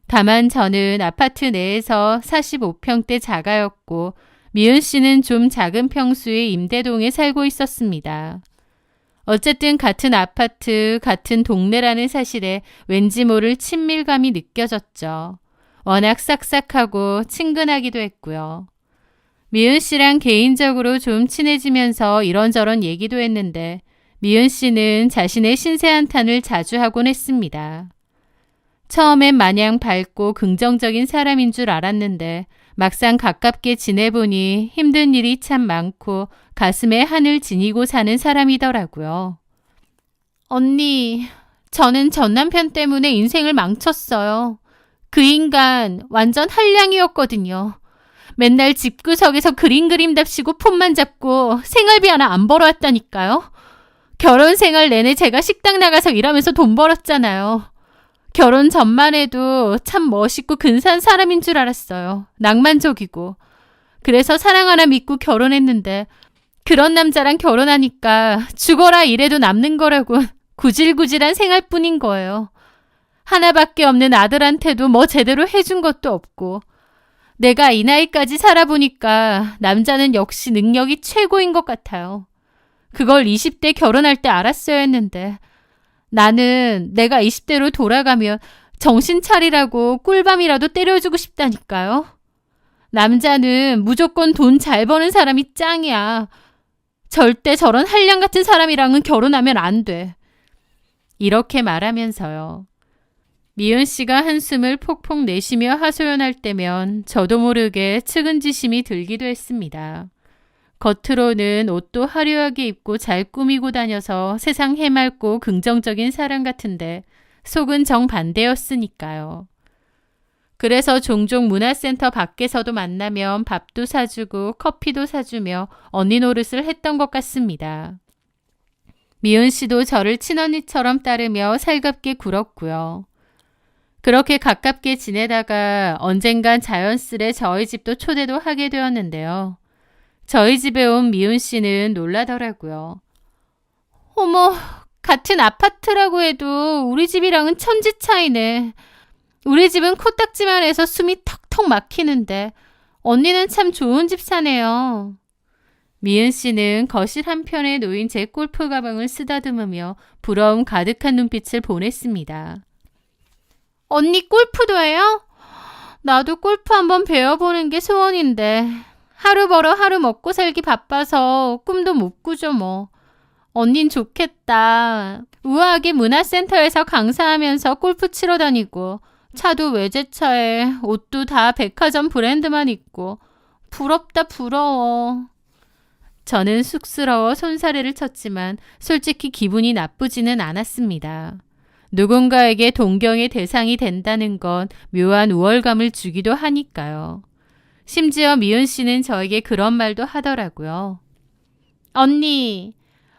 S2: 다만 저는 아파트 내에서 45평대 자가였고 미은 씨는 좀 작은 평수의 임대동에 살고 있었습니다. 어쨌든 같은 아파트, 같은 동네라는 사실에 왠지 모를 친밀감이 느껴졌죠. 워낙 싹싹하고 친근하기도 했고요. 미은 씨랑 개인적으로 좀 친해지면서 이런저런 얘기도 했는데 미은 씨는 자신의 신세 한탄을 자주 하곤 했습니다. 처음엔 마냥 밝고 긍정적인 사람인 줄 알았는데 막상 가깝게 지내보니 힘든 일이 참 많고 가슴에 한을 지니고 사는 사람이더라고요. 언니, 저는 전 남편 때문에 인생을 망쳤어요. 그 인간 완전 한량이었거든요. 맨날 집구석에서 그림답시고 폰만 잡고 생활비 하나 안 벌어왔다니까요. 결혼 생활 내내 제가 식당 나가서 일하면서 돈 벌었잖아요. 결혼 전만 해도 참 멋있고 근사한 사람인 줄 알았어요. 낭만적이고. 그래서 사랑 하나 믿고 결혼했는데 그런 남자랑 결혼하니까 죽어라 이래도 남는 거라고 구질구질한 생활뿐인 거예요. 하나밖에 없는 아들한테도 뭐 제대로 해준 것도 없고 내가 이 나이까지 살아보니까 남자는 역시 능력이 최고인 것 같아요. 그걸 20대 결혼할 때 알았어야 했는데 나는 내가 20대로 돌아가면 정신 차리라고 꿀밤이라도 때려주고 싶다니까요. 남자는 무조건 돈 잘 버는 사람이 짱이야. 절대 저런 한량 같은 사람이랑은 결혼하면 안 돼. 이렇게 말하면서요. 미은 씨가 한숨을 폭폭 내쉬며 하소연할 때면 저도 모르게 측은지심이 들기도 했습니다. 겉으로는 옷도 화려하게 입고 잘 꾸미고 다녀서 세상 해맑고 긍정적인 사람 같은데 속은 정반대였으니까요. 그래서 종종 문화센터 밖에서도 만나면 밥도 사주고 커피도 사주며 언니 노릇을 했던 것 같습니다. 미은 씨도 저를 친언니처럼 따르며 살갑게 굴었고요. 그렇게 가깝게 지내다가 언젠간 자연스레 저희 집도 초대도 하게 되었는데요. 저희 집에 온 미은 씨는 놀라더라고요. 어머, 같은 아파트라고 해도 우리 집이랑은 천지 차이네. 우리 집은 코딱지만 해서 숨이 턱턱 막히는데 언니는 참 좋은 집 사네요. 미은 씨는 거실 한편에 놓인 제 골프 가방을 쓰다듬으며 부러움 가득한 눈빛을 보냈습니다. 언니 골프도 해요? 나도 골프 한번 배워보는 게 소원인데 하루 벌어 하루 먹고 살기 바빠서 꿈도 못 꾸죠 뭐. 언닌 좋겠다. 우아하게 문화센터에서 강사하면서 골프 치러 다니고 차도 외제차에 옷도 다 백화점 브랜드만 입고 부럽다 부러워. 저는 쑥스러워 손사래를 쳤지만 솔직히 기분이 나쁘지는 않았습니다. 누군가에게 동경의 대상이 된다는 건 묘한 우월감을 주기도 하니까요. 심지어 미은 씨는 저에게 그런 말도 하더라고요.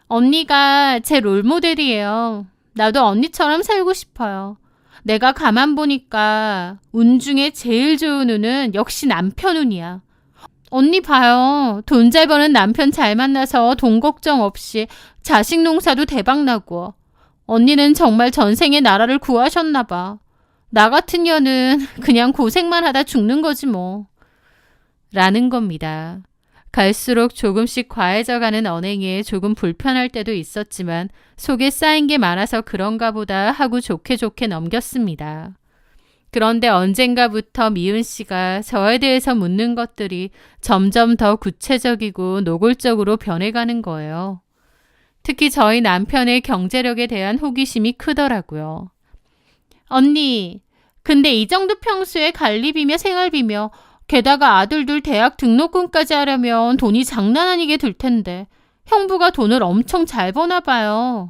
S2: 언니가 제 롤모델이에요. 나도 언니처럼 살고 싶어요. 내가 가만 보니까 운 중에 제일 좋은 운은 역시 남편 운이야. 언니 봐요. 돈 잘 버는 남편 잘 만나서 돈 걱정 없이 자식 농사도 대박 나고. 언니는 정말 전생에 나라를 구하셨나 봐. 나 같은 년은 그냥 고생만 하다 죽는 거지 뭐. 라는 겁니다. 갈수록 조금씩 과해져가는 언행에 조금 불편할 때도 있었지만 속에 쌓인 게 많아서 그런가 보다 하고 좋게 넘겼습니다. 그런데 언젠가부터 미은 씨가 저에 대해서 묻는 것들이 점점 더 구체적이고 노골적으로 변해가는 거예요. 특히 저희 남편의 경제력에 대한 호기심이 크더라고요. 언니, 근데 이 정도 평수에 관리비며 생활비며 게다가 아들들 대학 등록금까지 하려면 돈이 장난 아니게 들 텐데 형부가 돈을 엄청 잘 버나 봐요.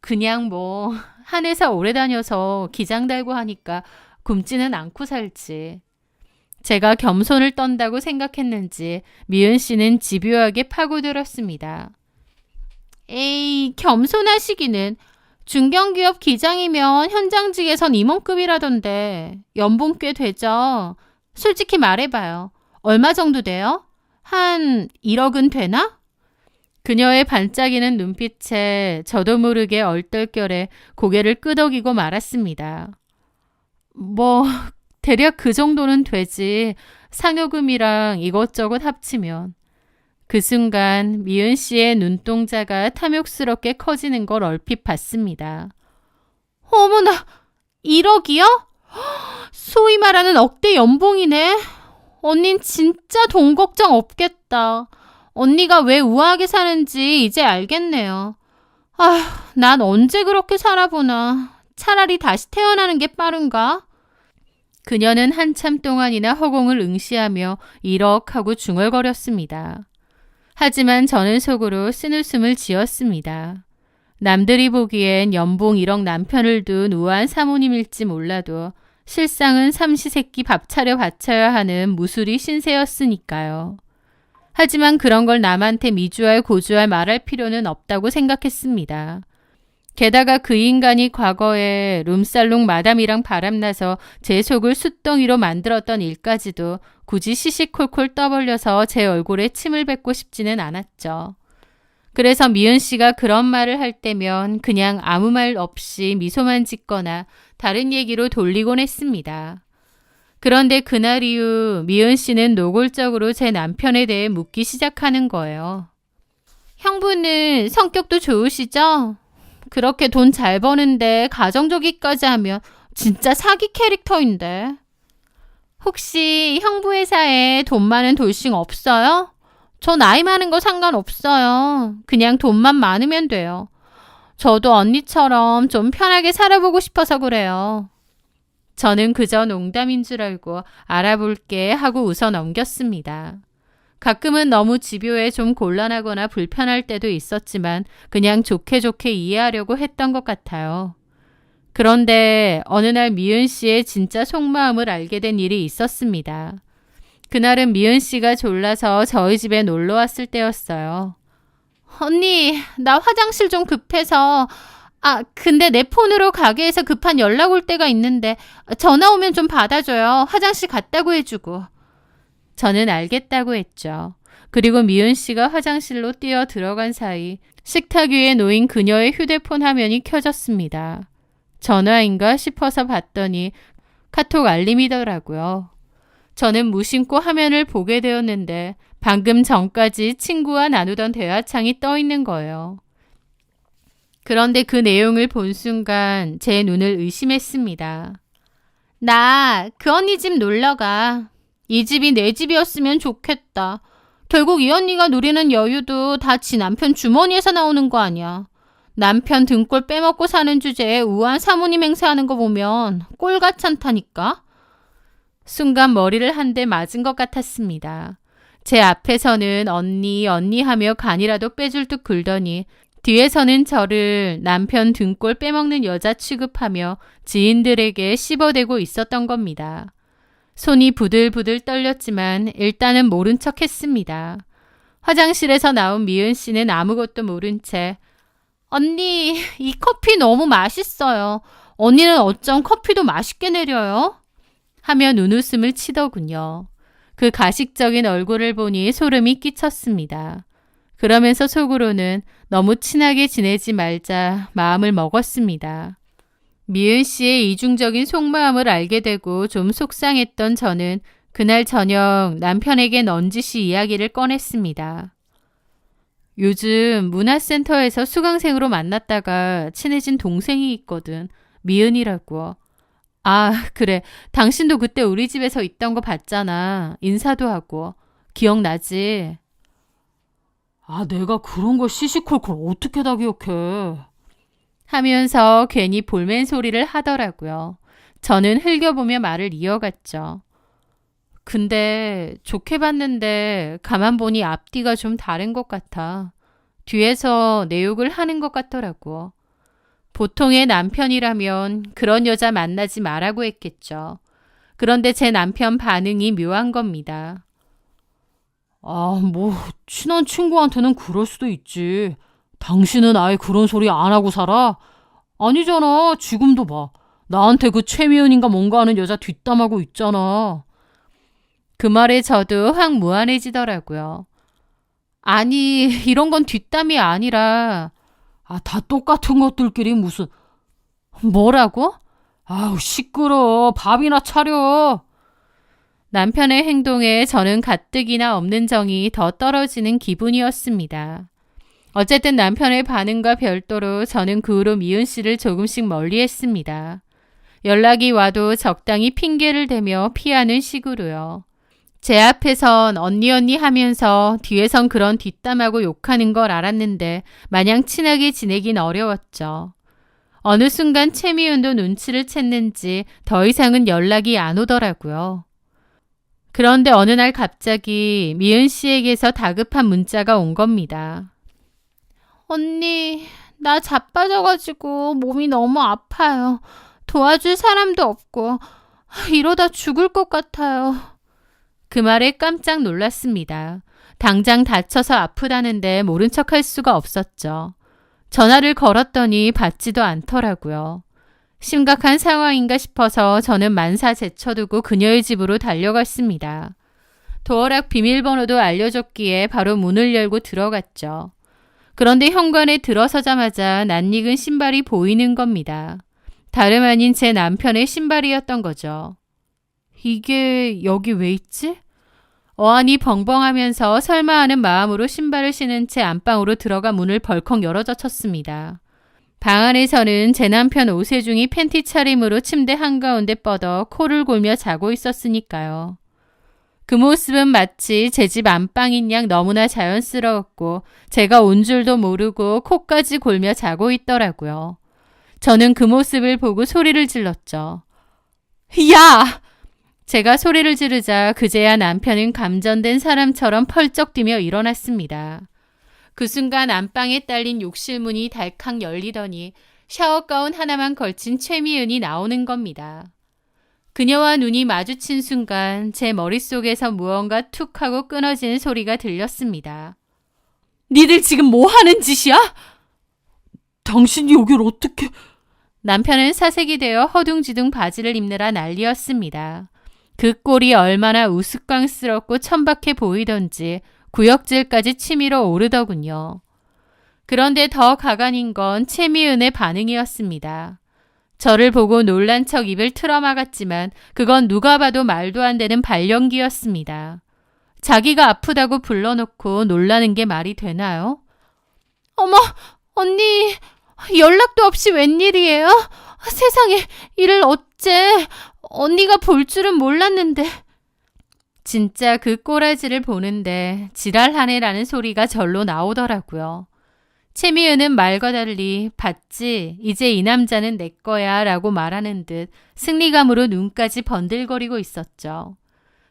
S2: 그냥 뭐 한 회사 오래 다녀서 기장 달고 하니까 굶지는 않고 살지. 제가 겸손을 떤다고 생각했는지 미은 씨는 집요하게 파고들었습니다. 에이, 겸손하시기는. 중견기업 기장이면 현장직에선 임원급이라던데 연봉 꽤 되죠? 솔직히 말해봐요. 얼마 정도 돼요? 한 1억은 되나? 그녀의 반짝이는 눈빛에 저도 모르게 얼떨결에 고개를 끄덕이고 말았습니다. 뭐 대략 그 정도는 되지. 상여금이랑 이것저것 합치면. 그 순간 미은 씨의 눈동자가 탐욕스럽게 커지는 걸 얼핏 봤습니다. 어머나, 1억이요? 소위 말하는 억대 연봉이네. 언닌 진짜 돈 걱정 없겠다. 언니가 왜 우아하게 사는지 이제 알겠네요. 아휴, 난 언제 그렇게 살아보나. 차라리 다시 태어나는 게 빠른가? 그녀는 한참 동안이나 허공을 응시하며 이럭하고 중얼거렸습니다. 하지만 저는 속으로 쓴웃음을 지었습니다. 남들이 보기엔 연봉 1억 남편을 둔 우아한 사모님일지 몰라도 실상은 삼시세끼 밥 차려 바쳐야 하는 무수리 신세였으니까요. 하지만 그런 걸 남한테 미주알 고주알 말할 필요는 없다고 생각했습니다. 게다가 그 인간이 과거에 룸살롱 마담이랑 바람나서 제 속을 숫덩이로 만들었던 일까지도 굳이 시시콜콜 떠벌려서 제 얼굴에 침을 뱉고 싶지는 않았죠. 그래서 미은 씨가 그런 말을 할 때면 그냥 아무 말 없이 미소만 짓거나 다른 얘기로 돌리곤 했습니다. 그런데 그날 이후 미은 씨는 노골적으로 제 남편에 대해 묻기 시작하는 거예요. 형부는 성격도 좋으시죠? 그렇게 돈 잘 버는데 가정적이까지 하면 진짜 사기 캐릭터인데. 혹시 형부 회사에 돈 많은 돌싱 없어요? 저 나이 많은 거 상관없어요. 그냥 돈만 많으면 돼요. 저도 언니처럼 좀 편하게 살아보고 싶어서 그래요. 저는 그저 농담인 줄 알고 알아볼게 하고 웃어 넘겼습니다. 가끔은 너무 집요해 좀 곤란하거나 불편할 때도 있었지만 그냥 좋게 좋게 이해하려고 했던 것 같아요. 그런데 어느 날 미은 씨의 진짜 속마음을 알게 된 일이 있었습니다. 그날은 미은 씨가 졸라서 저희 집에 놀러 왔을 때였어요. 언니, 나 화장실 좀 급해서. 근데 내 폰으로 가게에서 급한 연락 올 때가 있는데 전화 오면 좀 받아줘요. 화장실 갔다고 해주고. 저는 알겠다고 했죠. 그리고 미은 씨가 화장실로 뛰어 들어간 사이 식탁 위에 놓인 그녀의 휴대폰 화면이 켜졌습니다. 전화인가 싶어서 봤더니 카톡 알림이더라고요. 저는 무심코 화면을 보게 되었는데 방금 전까지 친구와 나누던 대화창이 떠 있는 거예요. 그런데 그 내용을 본 순간 제 눈을 의심했습니다. 나 그 언니 집 놀러가. 이 집이 내 집이었으면 좋겠다. 결국 이 언니가 누리는 여유도 다 지 남편 주머니에서 나오는 거 아니야. 남편 등골 빼먹고 사는 주제에 우아한 사모님 행세하는 거 보면 꼴같잖다니까. 순간 머리를 한 대 맞은 것 같았습니다. 제 앞에서는 언니 하며 간이라도 빼줄 듯 굴더니 뒤에서는 저를 남편 등골 빼먹는 여자 취급하며 지인들에게 씹어대고 있었던 겁니다. 손이 부들부들 떨렸지만 일단은 모른 척 했습니다. 화장실에서 나온 미은 씨는 아무것도 모른 채 언니, 이 커피 너무 맛있어요. 언니는 어쩜 커피도 맛있게 내려요? 하며 눈웃음을 치더군요. 그 가식적인 얼굴을 보니 소름이 끼쳤습니다. 그러면서 속으로는 너무 친하게 지내지 말자 마음을 먹었습니다. 미은 씨의 이중적인 속마음을 알게 되고 좀 속상했던 저는 그날 저녁 남편에게 넌지시 이야기를 꺼냈습니다. 요즘 문화센터에서 수강생으로 만났다가 친해진 동생이 있거든. 미은이라고. 그래. 당신도 그때 우리 집에서 있던 거 봤잖아. 인사도 하고. 기억나지?
S3: 내가 그런 걸 시시콜콜 어떻게 다 기억해.
S2: 하면서 괜히 볼멘 소리를 하더라고요. 저는 흘겨보며 말을 이어갔죠. 근데 좋게 봤는데 가만 보니 앞뒤가 좀 다른 것 같아. 뒤에서 내 욕을 하는 것 같더라고. 보통의 남편이라면 그런 여자 만나지 말라고 했겠죠. 그런데 제 남편 반응이 묘한 겁니다.
S3: 아, 뭐 친한 친구한테는 그럴 수도 있지. 당신은 아예 그런 소리 안 하고 살아? 아니잖아. 지금도 봐. 나한테 그 최미은인가 뭔가 하는 여자 뒷담하고 있잖아.
S2: 그 말에 저도 확 무안해지더라고요. 아니, 이런 건 뒷담이 아니라.
S3: 아, 다 똑같은 것들끼리 무슨.
S2: 뭐라고?
S3: 아우, 시끄러. 밥이나 차려.
S2: 남편의 행동에 저는 가뜩이나 없는 정이 더 떨어지는 기분이었습니다. 어쨌든 남편의 반응과 별도로 저는 그 후로 미은 씨를 조금씩 멀리했습니다. 연락이 와도 적당히 핑계를 대며 피하는 식으로요. 제 앞에선 언니 하면서 뒤에선 그런 뒷담하고 욕하는 걸 알았는데 마냥 친하게 지내긴 어려웠죠. 어느 순간 최미은도 눈치를 챘는지 더 이상은 연락이 안 오더라고요. 그런데 어느 날 갑자기 미은 씨에게서 다급한 문자가 온 겁니다. 언니, 나 자빠져가지고 몸이 너무 아파요. 도와줄 사람도 없고 이러다 죽을 것 같아요. 그 말에 깜짝 놀랐습니다. 당장 다쳐서 아프다는데 모른 척할 수가 없었죠. 전화를 걸었더니 받지도 않더라고요. 심각한 상황인가 싶어서 저는 만사 제쳐두고 그녀의 집으로 달려갔습니다. 도어락 비밀번호도 알려줬기에 바로 문을 열고 들어갔죠. 그런데 현관에 들어서자마자 낯익은 신발이 보이는 겁니다. 다름 아닌 제 남편의 신발이었던 거죠. 이게 여기 왜 있지? 어안이 벙벙하면서 설마 하는 마음으로 신발을 신은 채 안방으로 들어가 문을 벌컥 열어젖혔습니다. 방 안에서는 제 남편 오세중이 팬티 차림으로 침대 한가운데 뻗어 코를 골며 자고 있었으니까요. 그 모습은 마치 제 집 안방인 양 너무나 자연스러웠고 제가 온 줄도 모르고 코까지 골며 자고 있더라고요. 저는 그 모습을 보고 소리를 질렀죠. 야! 제가 소리를 지르자 그제야 남편은 감전된 사람처럼 펄쩍 뛰며 일어났습니다. 그 순간 안방에 딸린 욕실 문이 달칵 열리더니 샤워 가운 하나만 걸친 최미은이 나오는 겁니다. 그녀와 눈이 마주친 순간 제 머릿속에서 무언가 툭 하고 끊어지는 소리가 들렸습니다. 니들 지금 뭐 하는 짓이야?
S3: 당신이 여길 어떻게...
S2: 남편은 사색이 되어 허둥지둥 바지를 입느라 난리였습니다. 그 꼴이 얼마나 우스꽝스럽고 천박해 보이던지 구역질까지 치밀어 오르더군요. 그런데 더 가관인 건 최미은의 반응이었습니다. 저를 보고 놀란 척 입을 틀어막았지만 그건 누가 봐도 말도 안 되는 발연기였습니다. 자기가 아프다고 불러놓고 놀라는 게 말이 되나요? 어머, 언니, 연락도 없이 웬일이에요? 세상에, 이를 어째... 언니가 볼 줄은 몰랐는데. 진짜 그 꼬라지를 보는데 지랄하네라는 소리가 절로 나오더라고요. 최미은은 말과 달리 봤지 이제 이 남자는 내 거야 라고 말하는 듯 승리감으로 눈까지 번들거리고 있었죠.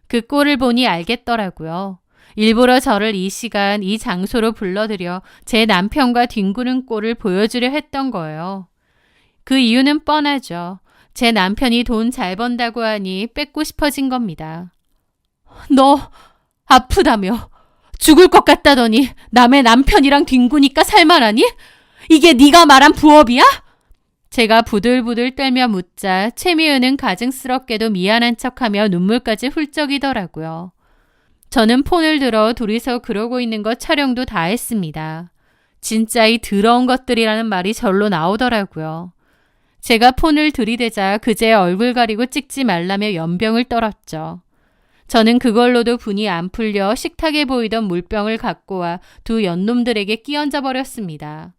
S2: 그 꼴을 보니 알겠더라고요. 일부러 저를 이 시간 이 장소로 불러들여 제 남편과 뒹구는 꼴을 보여주려 했던 거예요. 그 이유는 뻔하죠. 제 남편이 돈 잘 번다고 하니 뺏고 싶어진 겁니다. 너 아프다며 죽을 것 같다더니 남의 남편이랑 뒹구니까 살만하니? 이게 네가 말한 부업이야? 제가 부들부들 떨며 묻자 최미은은 가증스럽게도 미안한 척하며 눈물까지 훌쩍이더라고요. 저는 폰을 들어 둘이서 그러고 있는 거 촬영도 다 했습니다. 진짜 이 더러운 것들이라는 말이 절로 나오더라고요. 제가 폰을 들이대자 그제야 얼굴 가리고 찍지 말라며 연병을 떨었죠. 저는 그걸로도 분이 안 풀려 식탁에 보이던 물병을 갖고 와 두 연놈들에게 끼얹어 버렸습니다.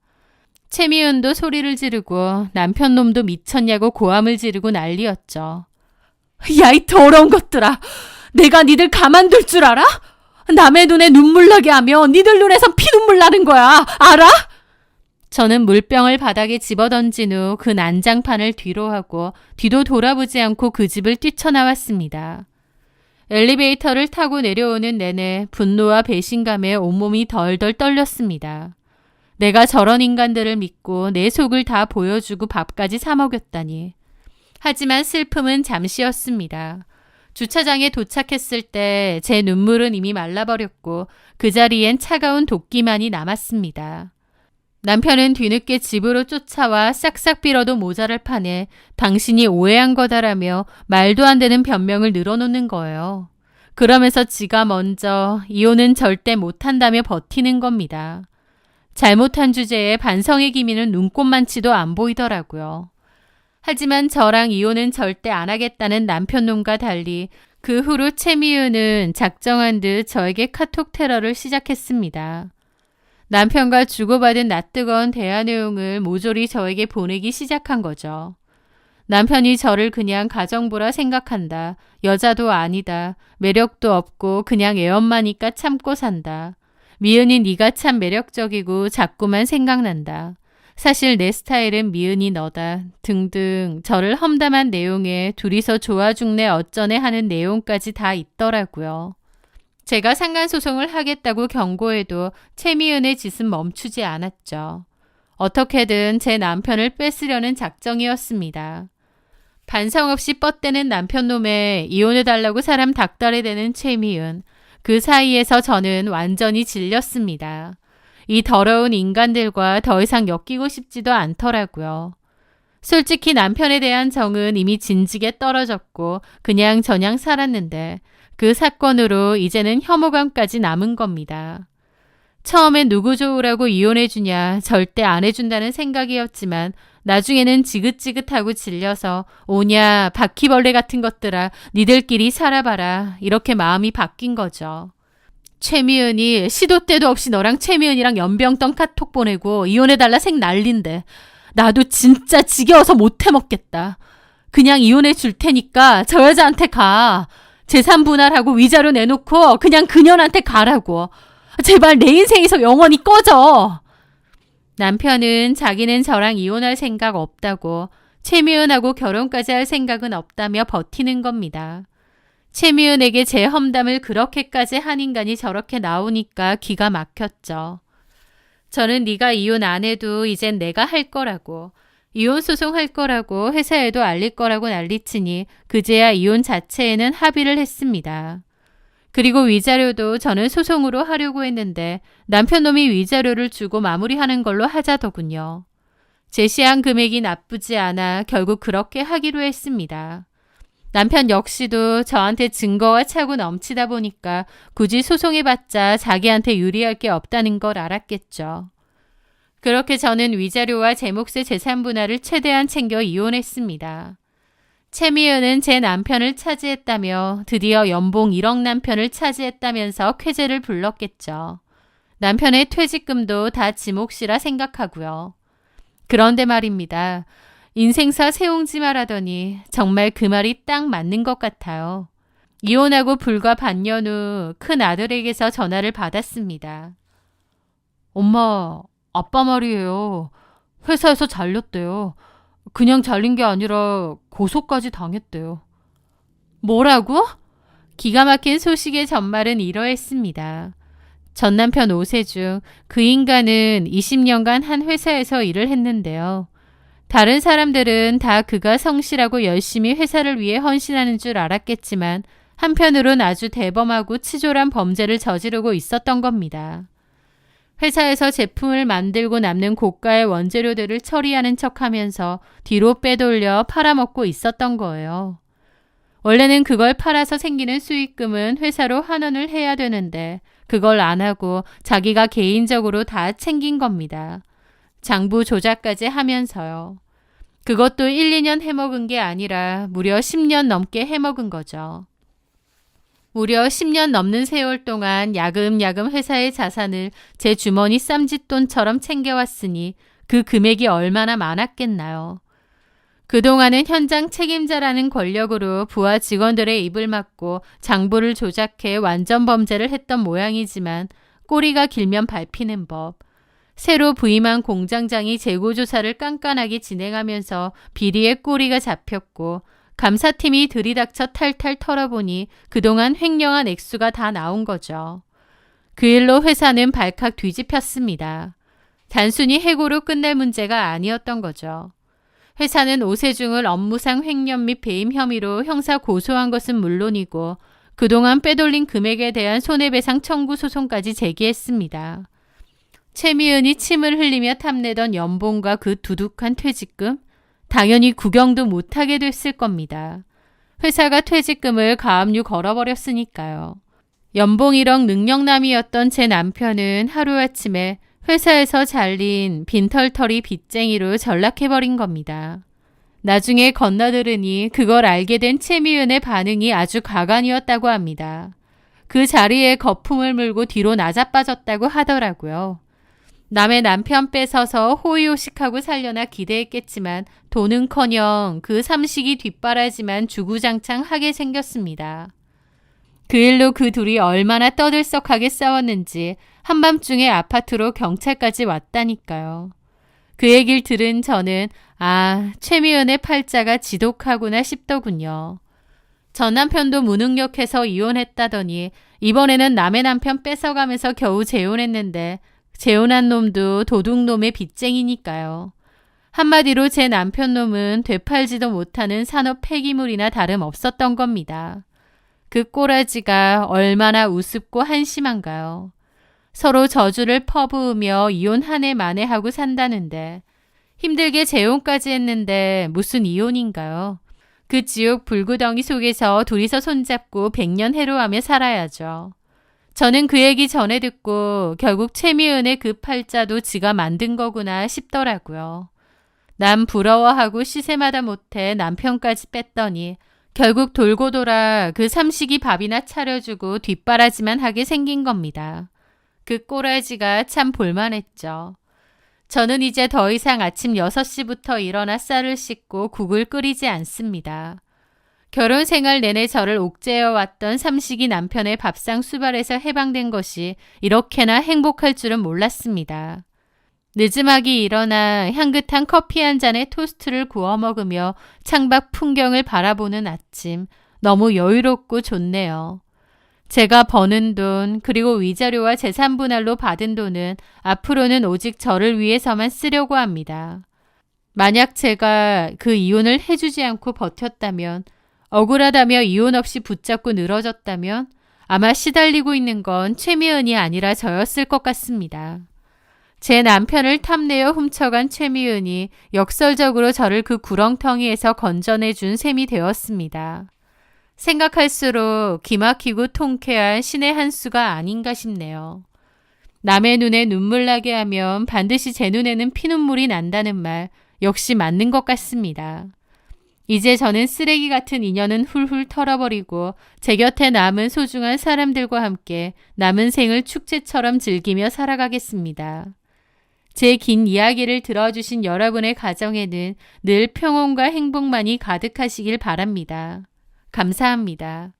S2: 최미은도 소리를 지르고 남편 놈도 미쳤냐고 고함을 지르고 난리였죠. 야, 이 더러운 것들아! 내가 니들 가만둘 줄 알아? 남의 눈에 눈물 나게 하면 니들 눈에선 피눈물 나는 거야. 알아? 저는 물병을 바닥에 집어던진 후 그 난장판을 뒤로 하고 뒤도 돌아보지 않고 그 집을 뛰쳐나왔습니다. 엘리베이터를 타고 내려오는 내내 분노와 배신감에 온몸이 덜덜 떨렸습니다. 내가 저런 인간들을 믿고 내 속을 다 보여주고 밥까지 사 먹였다니. 하지만 슬픔은 잠시였습니다. 주차장에 도착했을 때 제 눈물은 이미 말라버렸고 그 자리엔 차가운 도끼만이 남았습니다. 남편은 뒤늦게 집으로 쫓아와 싹싹 빌어도 모자랄 판에 당신이 오해한 거다라며 말도 안 되는 변명을 늘어놓는 거예요. 그러면서 지가 먼저 이혼은 절대 못한다며 버티는 겁니다. 잘못한 주제에 반성의 기미는 눈꼽만치도 안 보이더라고요. 하지만 저랑 이혼은 절대 안 하겠다는 남편놈과 달리 그 후로 최미은은 작정한 듯 저에게 카톡 테러를 시작했습니다. 남편과 주고받은 낯뜨거운 대화 내용을 모조리 저에게 보내기 시작한 거죠. 남편이 저를 그냥 가정부라 생각한다. 여자도 아니다. 매력도 없고 그냥 애엄마니까 참고 산다. 미은이 네가 참 매력적이고 자꾸만 생각난다. 사실 내 스타일은 미은이 너다. 등등 저를 험담한 내용에 둘이서 좋아 죽네 어쩌네 하는 내용까지 다 있더라고요. 제가 상간소송을 하겠다고 경고해도 최미은의 짓은 멈추지 않았죠. 어떻게든 제 남편을 뺏으려는 작정이었습니다. 반성 없이 뻗대는 남편놈에 이혼해달라고 사람 닭다리 대는 최미은. 그 사이에서 저는 완전히 질렸습니다. 이 더러운 인간들과 더 이상 엮이고 싶지도 않더라고요. 솔직히 남편에 대한 정은 이미 진지게 떨어졌고 그냥 저냥 살았는데 그 사건으로 이제는 혐오감까지 남은 겁니다. 처음엔 누구 좋으라고 이혼해주냐 절대 안 해준다는 생각이었지만 나중에는 지긋지긋하고 질려서 오냐 바퀴벌레 같은 것들아 니들끼리 살아봐라 이렇게 마음이 바뀐 거죠. 최미은이 시도 때도 없이 너랑 최미은이랑 연병던 카톡 보내고 이혼해달라 색 난린데 나도 진짜 지겨워서 못 해먹겠다. 그냥 이혼해 줄 테니까 저 여자한테 가. 재산 분할하고 위자료 내놓고 그냥 그년한테 가라고. 제발 내 인생에서 영원히 꺼져. 남편은 자기는 저랑 이혼할 생각 없다고 최미은하고 결혼까지 할 생각은 없다며 버티는 겁니다. 최미은에게 제 험담을 그렇게까지 한 인간이 저렇게 나오니까 기가 막혔죠. 저는 네가 이혼 안 해도 이젠 내가 할 거라고 이혼 소송할 거라고 회사에도 알릴 거라고 난리치니 그제야 이혼 자체에는 합의를 했습니다. 그리고 위자료도 저는 소송으로 하려고 했는데 남편놈이 위자료를 주고 마무리하는 걸로 하자더군요. 제시한 금액이 나쁘지 않아 결국 그렇게 하기로 했습니다. 남편 역시도 저한테 증거가 차고 넘치다 보니까 굳이 소송해봤자 자기한테 유리할 게 없다는 걸 알았겠죠. 그렇게 저는 위자료와 제 몫의 재산 분할을 최대한 챙겨 이혼했습니다. 최미은은 제 남편을 차지했다며 드디어 연봉 1억 남편을 차지했다면서 쾌재를 불렀겠죠. 남편의 퇴직금도 다 지 몫이라 생각하고요. 그런데 말입니다. 인생사 세옹지 말하더니 정말 그 말이 딱 맞는 것 같아요. 이혼하고 불과 반년 후 큰 아들에게서 전화를 받았습니다.
S3: 엄마, 아빠 말이에요. 회사에서 잘렸대요. 그냥 잘린 게 아니라 고소까지 당했대요.
S2: 뭐라고? 기가 막힌 소식의 전말은 이러했습니다. 전 남편 5세 중 그 인간은 20년간 한 회사에서 일을 했는데요. 다른 사람들은 다 그가 성실하고 열심히 회사를 위해 헌신하는 줄 알았겠지만 한편으론 아주 대범하고 치졸한 범죄를 저지르고 있었던 겁니다. 회사에서 제품을 만들고 남는 고가의 원재료들을 처리하는 척하면서 뒤로 빼돌려 팔아먹고 있었던 거예요. 원래는 그걸 팔아서 생기는 수익금은 회사로 환원을 해야 되는데 그걸 안 하고 자기가 개인적으로 다 챙긴 겁니다. 장부 조작까지 하면서요. 그것도 1, 2년 해먹은 게 아니라 무려 10년 넘게 해먹은 거죠. 무려 10년 넘는 세월 동안 야금야금 회사의 자산을 제 주머니 쌈짓돈처럼 챙겨왔으니 그 금액이 얼마나 많았겠나요. 그동안은 현장 책임자라는 권력으로 부하 직원들의 입을 막고 장부를 조작해 완전 범죄를 했던 모양이지만 꼬리가 길면 밟히는 법. 새로 부임한 공장장이 재고조사를 깐깐하게 진행하면서 비리의 꼬리가 잡혔고 감사팀이 들이닥쳐 탈탈 털어보니 그동안 횡령한 액수가 다 나온 거죠. 그 일로 회사는 발칵 뒤집혔습니다. 단순히 해고로 끝날 문제가 아니었던 거죠. 회사는 오세중을 업무상 횡령 및 배임 혐의로 형사 고소한 것은 물론이고 그동안 빼돌린 금액에 대한 손해배상 청구 소송까지 제기했습니다. 최미은이 침을 흘리며 탐내던 연봉과 그 두둑한 퇴직금, 당연히 구경도 못하게 됐을 겁니다. 회사가 퇴직금을 가압류 걸어버렸으니까요. 연봉 1억 능력남이었던 제 남편은 하루아침에 회사에서 잘린 빈털터리 빚쟁이로 전락해버린 겁니다. 나중에 건너들으니 그걸 알게 된 최미은의 반응이 아주 가관이었다고 합니다. 그 자리에 거품을 물고 뒤로 나자빠졌다고 하더라고요. 남의 남편 뺏어서 호의호식하고 살려나 기대했겠지만 돈은커녕 그 삼식이 뒷바라지만 주구장창 하게 생겼습니다. 그 일로 그 둘이 얼마나 떠들썩하게 싸웠는지 한밤중에 아파트로 경찰까지 왔다니까요. 그 얘기를 들은 저는 최미은의 팔자가 지독하구나 싶더군요. 전 남편도 무능력해서 이혼했다더니 이번에는 남의 남편 뺏어가면서 겨우 재혼했는데 재혼한 놈도 도둑놈의 빚쟁이니까요. 한마디로 제 남편 놈은 되팔지도 못하는 산업 폐기물이나 다름없었던 겁니다. 그 꼬라지가 얼마나 우습고 한심한가요. 서로 저주를 퍼부으며 이혼 한 해 만에 하고 산다는데 힘들게 재혼까지 했는데 무슨 이혼인가요? 그 지옥 불구덩이 속에서 둘이서 손잡고 100년 해로하며 살아야죠. 저는 그 얘기 전에 듣고 결국 최미은의 그 팔자도 지가 만든 거구나 싶더라고요. 남 부러워하고 시세마다 못해 남편까지 뺐더니 결국 돌고 돌아 그 삼식이 밥이나 차려주고 뒷바라지만 하게 생긴 겁니다. 그 꼬라지가 참 볼만했죠. 저는 이제 더 이상 아침 6시부터 일어나 쌀을 씻고 국을 끓이지 않습니다. 결혼 생활 내내 저를 옥죄어왔던 삼식이 남편의 밥상 수발에서 해방된 것이 이렇게나 행복할 줄은 몰랐습니다. 늦음하기 일어나 향긋한 커피 한 잔에 토스트를 구워 먹으며 창밖 풍경을 바라보는 아침, 너무 여유롭고 좋네요. 제가 버는 돈 그리고 위자료와 재산 분할로 받은 돈은 앞으로는 오직 저를 위해서만 쓰려고 합니다. 만약 제가 그 이혼을 해주지 않고 버텼다면, 억울하다며 이혼 없이 붙잡고 늘어졌다면 아마 시달리고 있는 건 최미은이 아니라 저였을 것 같습니다. 제 남편을 탐내어 훔쳐간 최미은이 역설적으로 저를 그 구렁텅이에서 건져내준 셈이 되었습니다. 생각할수록 기막히고 통쾌한 신의 한 수가 아닌가 싶네요. 남의 눈에 눈물 나게 하면 반드시 제 눈에는 피눈물이 난다는 말 역시 맞는 것 같습니다. 이제 저는 쓰레기 같은 인연은 훌훌 털어버리고 제 곁에 남은 소중한 사람들과 함께 남은 생을 축제처럼 즐기며 살아가겠습니다. 제 긴 이야기를 들어주신 여러분의 가정에는 늘 평온과 행복만이 가득하시길 바랍니다. 감사합니다.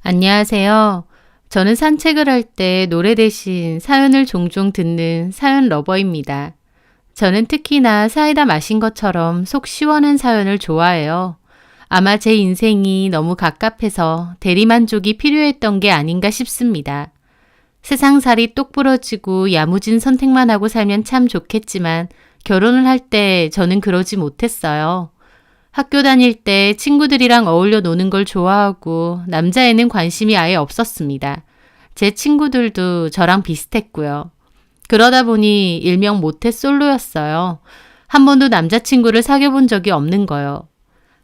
S1: 안녕하세요. 저는 산책을 할 때 노래 대신 사연을 종종 듣는 사연 러버입니다. 저는 특히나 사이다 마신 것처럼 속 시원한 사연을 좋아해요. 아마 제 인생이 너무 갑갑해서 대리만족이 필요했던 게 아닌가 싶습니다. 세상살이 똑 부러지고 야무진 선택만 하고 살면 참 좋겠지만 결혼을 할 때 저는 그러지 못했어요. 학교 다닐 때 친구들이랑 어울려 노는 걸 좋아하고 남자에는 관심이 아예 없었습니다. 제 친구들도 저랑 비슷했고요. 그러다 보니 일명 모태 솔로였어요. 한 번도 남자친구를 사귀어본 적이 없는 거요.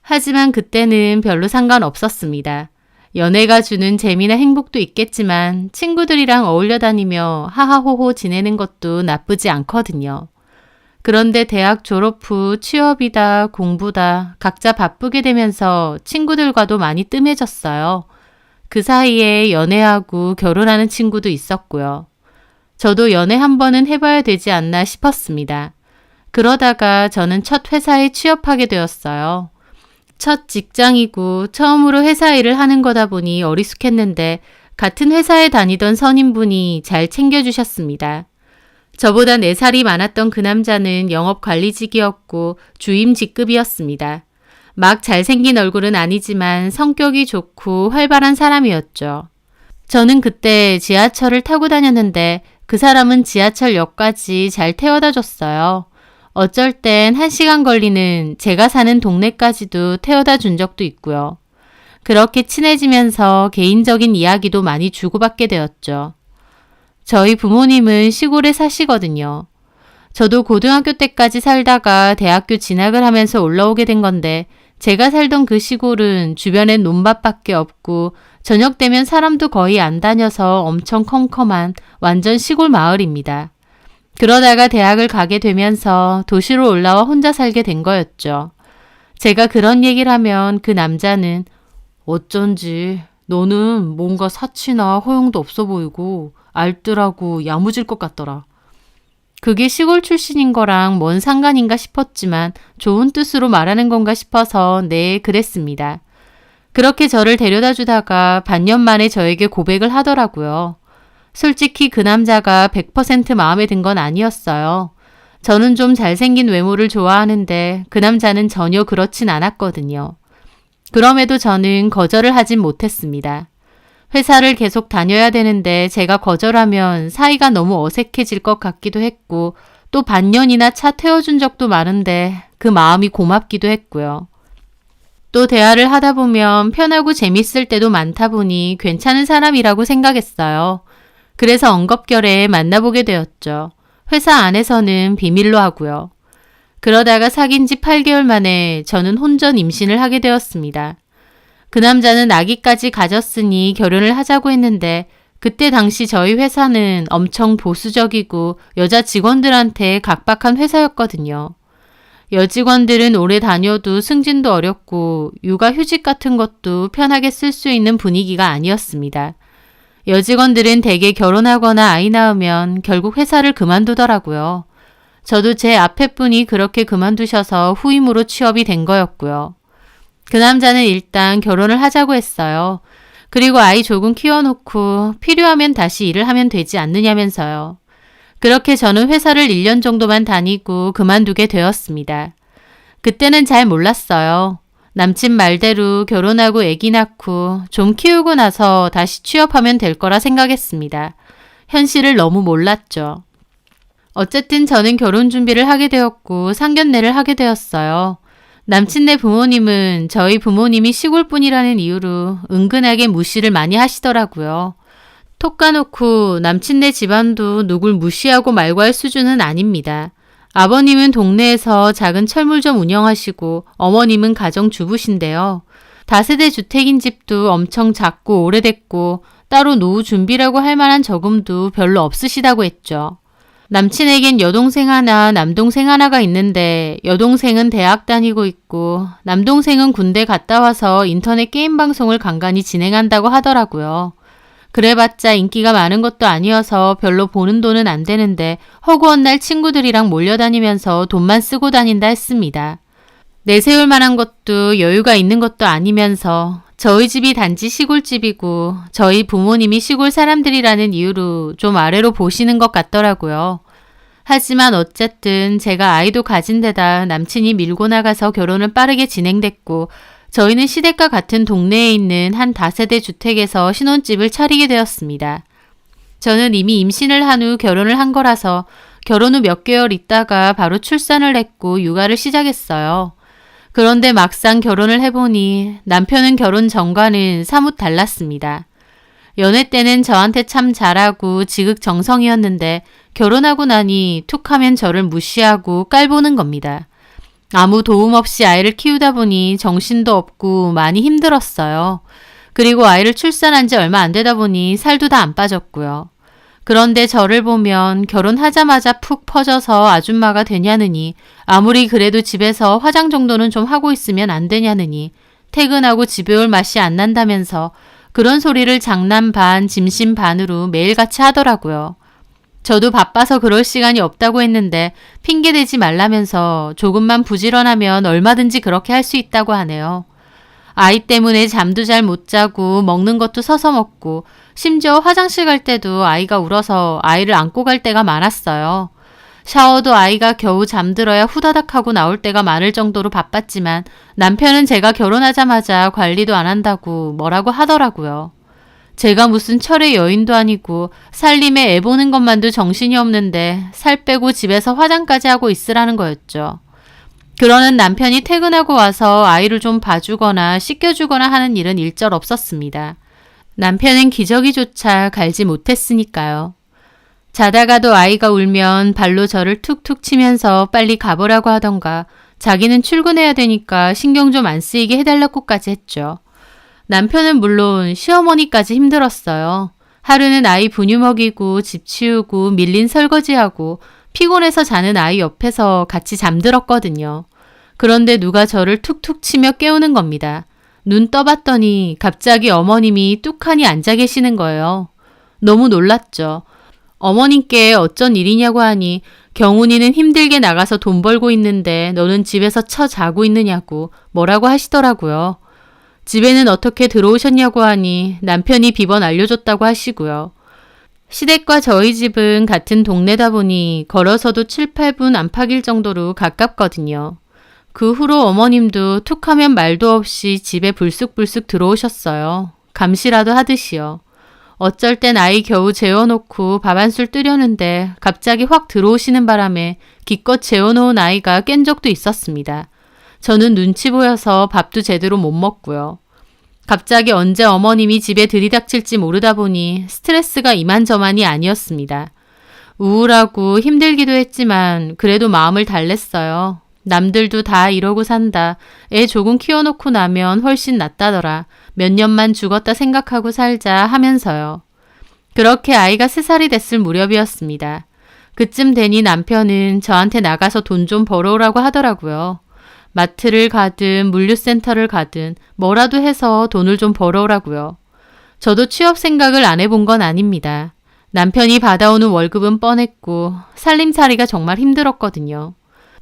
S1: 하지만 그때는 별로 상관없었습니다. 연애가 주는 재미나 행복도 있겠지만 친구들이랑 어울려 다니며 하하호호 지내는 것도 나쁘지 않거든요. 그런데 대학 졸업 후 취업이다 공부다 각자 바쁘게 되면서 친구들과도 많이 뜸해졌어요. 그 사이에 연애하고 결혼하는 친구도 있었고요. 저도 연애 한 번은 해봐야 되지 않나 싶었습니다. 그러다가 저는 첫 회사에 취업하게 되었어요.
S2: 첫 직장이고 처음으로 회사 일을 하는 거다 보니 어리숙했는데 같은 회사에 다니던 선임분이 잘 챙겨주셨습니다. 저보다 4살이 많았던 그 남자는 영업관리직이었고 주임 직급이었습니다. 막 잘생긴 얼굴은 아니지만 성격이 좋고 활발한 사람이었죠. 저는 그때 지하철을 타고 다녔는데 그 사람은 지하철역까지 잘 태워다 줬어요. 어쩔 땐 1시간 걸리는 제가 사는 동네까지도 태워다 준 적도 있고요. 그렇게 친해지면서 개인적인 이야기도 많이 주고받게 되었죠. 저희 부모님은 시골에 사시거든요. 저도 고등학교 때까지 살다가 대학교 진학을 하면서 올라오게 된 건데 제가 살던 그 시골은 주변엔 논밭밖에 없고 저녁 되면 사람도 거의 안 다녀서 엄청 컴컴한 완전 시골 마을입니다. 그러다가 대학을 가게 되면서 도시로 올라와 혼자 살게 된 거였죠. 제가 그런 얘기를 하면 그 남자는 어쩐지 너는 뭔가 사치나 허용도 없어 보이고 알뜰하고 야무질 것 같더라. 그게 시골 출신인 거랑 뭔 상관인가 싶었지만 좋은 뜻으로 말하는 건가 싶어서 네, 그랬습니다. 그렇게 저를 데려다 주다가 반년 만에 저에게 고백을 하더라고요. 솔직히 그 남자가 100% 마음에 든 건 아니었어요. 저는 좀 잘생긴 외모를 좋아하는데 그 남자는 전혀 그렇진 않았거든요. 그럼에도 저는 거절을 하진 못했습니다. 회사를 계속 다녀야 되는데 제가 거절하면 사이가 너무 어색해질 것 같기도 했고 또 반년이나 차 태워준 적도 많은데 그 마음이 고맙기도 했고요. 또 대화를 하다 보면 편하고 재밌을 때도 많다 보니 괜찮은 사람이라고 생각했어요. 그래서 엉겁결에 만나보게 되었죠. 회사 안에서는 비밀로 하고요. 그러다가 사귄 지 8개월 만에 저는 혼전 임신을 하게 되었습니다. 그 남자는 아기까지 가졌으니 결혼을 하자고 했는데 그때 당시 저희 회사는 엄청 보수적이고 여자 직원들한테 각박한 회사였거든요. 여직원들은 오래 다녀도 승진도 어렵고 육아휴직 같은 것도 편하게 쓸 수 있는 분위기가 아니었습니다. 여직원들은 대개 결혼하거나 아이 낳으면 결국 회사를 그만두더라고요. 저도 제 앞에 분이 그렇게 그만두셔서 후임으로 취업이 된 거였고요. 그 남자는 일단 결혼을 하자고 했어요. 그리고 아이 조금 키워놓고 필요하면 다시 일을 하면 되지 않느냐면서요. 그렇게 저는 회사를 1년 정도만 다니고 그만두게 되었습니다. 그때는 잘 몰랐어요. 남친 말대로 결혼하고 아기 낳고 좀 키우고 나서 다시 취업하면 될 거라 생각했습니다. 현실을 너무 몰랐죠. 어쨌든 저는 결혼 준비를 하게 되었고 상견례를 하게 되었어요. 남친네 부모님은 저희 부모님이 시골분이라는 이유로 은근하게 무시를 많이 하시더라고요. 톡 까놓고 남친네 집안도 누굴 무시하고 말고 할 수준은 아닙니다. 아버님은 동네에서 작은 철물점 운영하시고 어머님은 가정주부신데요. 다세대 주택인 집도 엄청 작고 오래됐고 따로 노후 준비라고 할 만한 저금도 별로 없으시다고 했죠. 남친에겐 여동생 하나, 남동생 하나가 있는데 여동생은 대학 다니고 있고 남동생은 군대 갔다 와서 인터넷 게임 방송을 간간히 진행한다고 하더라고요. 그래봤자 인기가 많은 것도 아니어서 별로 보는 돈은 안 되는데 허구한 날 친구들이랑 몰려다니면서 돈만 쓰고 다닌다 했습니다. 내세울 만한 것도 여유가 있는 것도 아니면서 저희 집이 단지 시골집이고 저희 부모님이 시골 사람들이라는 이유로 좀 아래로 보시는 것 같더라고요. 하지만 어쨌든 제가 아이도 가진 데다 남친이 밀고 나가서 결혼은 빠르게 진행됐고 저희는 시댁과 같은 동네에 있는 한 다세대 주택에서 신혼집을 차리게 되었습니다. 저는 이미 임신을 한 후 결혼을 한 거라서 결혼 후 몇 개월 있다가 바로 출산을 했고 육아를 시작했어요. 그런데 막상 결혼을 해보니 남편은 결혼 전과는 사뭇 달랐습니다. 연애 때는 저한테 참 잘하고 지극정성이었는데 결혼하고 나니 툭하면 저를 무시하고 깔보는 겁니다. 아무 도움 없이 아이를 키우다 보니 정신도 없고 많이 힘들었어요. 그리고 아이를 출산한 지 얼마 안 되다 보니 살도 다 안 빠졌고요. 그런데 저를 보면 결혼하자마자 푹 퍼져서 아줌마가 되냐느니 아무리 그래도 집에서 화장 정도는 좀 하고 있으면 안 되냐느니 퇴근하고 집에 올 맛이 안 난다면서 그런 소리를 장난 반 짐심 반으로 매일같이 하더라고요. 저도 바빠서 그럴 시간이 없다고 했는데 핑계대지 말라면서 조금만 부지런하면 얼마든지 그렇게 할 수 있다고 하네요. 아이 때문에 잠도 잘 못 자고 먹는 것도 서서 먹고 심지어 화장실 갈 때도 아이가 울어서 아이를 안고 갈 때가 많았어요. 샤워도 아이가 겨우 잠들어야 후다닥 하고 나올 때가 많을 정도로 바빴지만 남편은 제가 결혼하자마자 관리도 안 한다고 뭐라고 하더라고요. 제가 무슨 철의 여인도 아니고 살림에 애 보는 것만도 정신이 없는데 살 빼고 집에서 화장까지 하고 있으라는 거였죠. 그러는 남편이 퇴근하고 와서 아이를 좀 봐주거나 씻겨주거나 하는 일은 일절 없었습니다. 남편은 기저귀조차 갈지 못했으니까요. 자다가도 아이가 울면 발로 저를 툭툭 치면서 빨리 가보라고 하던가 자기는 출근해야 되니까 신경 좀 안 쓰이게 해달라고까지 했죠. 남편은 물론 시어머니까지 힘들었어요. 하루는 아이 분유 먹이고 집 치우고 밀린 설거지하고 피곤해서 자는 아이 옆에서 같이 잠들었거든요. 그런데 누가 저를 툭툭 치며 깨우는 겁니다. 눈 떠봤더니 갑자기 어머님이 뚝하니 앉아 계시는 거예요. 너무 놀랐죠. 어머님께 어쩐 일이냐고 하니 경훈이는 힘들게 나가서 돈 벌고 있는데 너는 집에서 처 자고 있느냐고 뭐라고 하시더라고요. 집에는 어떻게 들어오셨냐고 하니 남편이 비번 알려줬다고 하시고요. 시댁과 저희 집은 같은 동네다 보니 걸어서도 7, 8분 안팎일 정도로 가깝거든요. 그 후로 어머님도 툭하면 말도 없이 집에 불쑥불쑥 들어오셨어요. 감시라도 하듯이요. 어쩔 땐 아이 겨우 재워놓고 밥 한 술 뜨려는데 갑자기 확 들어오시는 바람에 기껏 재워놓은 아이가 깬 적도 있었습니다. 저는 눈치 보여서 밥도 제대로 못 먹고요. 갑자기 언제 어머님이 집에 들이닥칠지 모르다 보니 스트레스가 이만저만이 아니었습니다. 우울하고 힘들기도 했지만 그래도 마음을 달랬어요. 남들도 다 이러고 산다. 애 조금 키워놓고 나면 훨씬 낫다더라. 몇 년만 죽었다 생각하고 살자 하면서요. 그렇게 아이가 3살이 됐을 무렵이었습니다. 그쯤 되니 남편은 저한테 나가서 돈 좀 벌어오라고 하더라고요. 마트를 가든 물류센터를 가든 뭐라도 해서 돈을 좀 벌어오라고요. 저도 취업 생각을 안 해본 건 아닙니다. 남편이 받아오는 월급은 뻔했고 살림살이가 정말 힘들었거든요.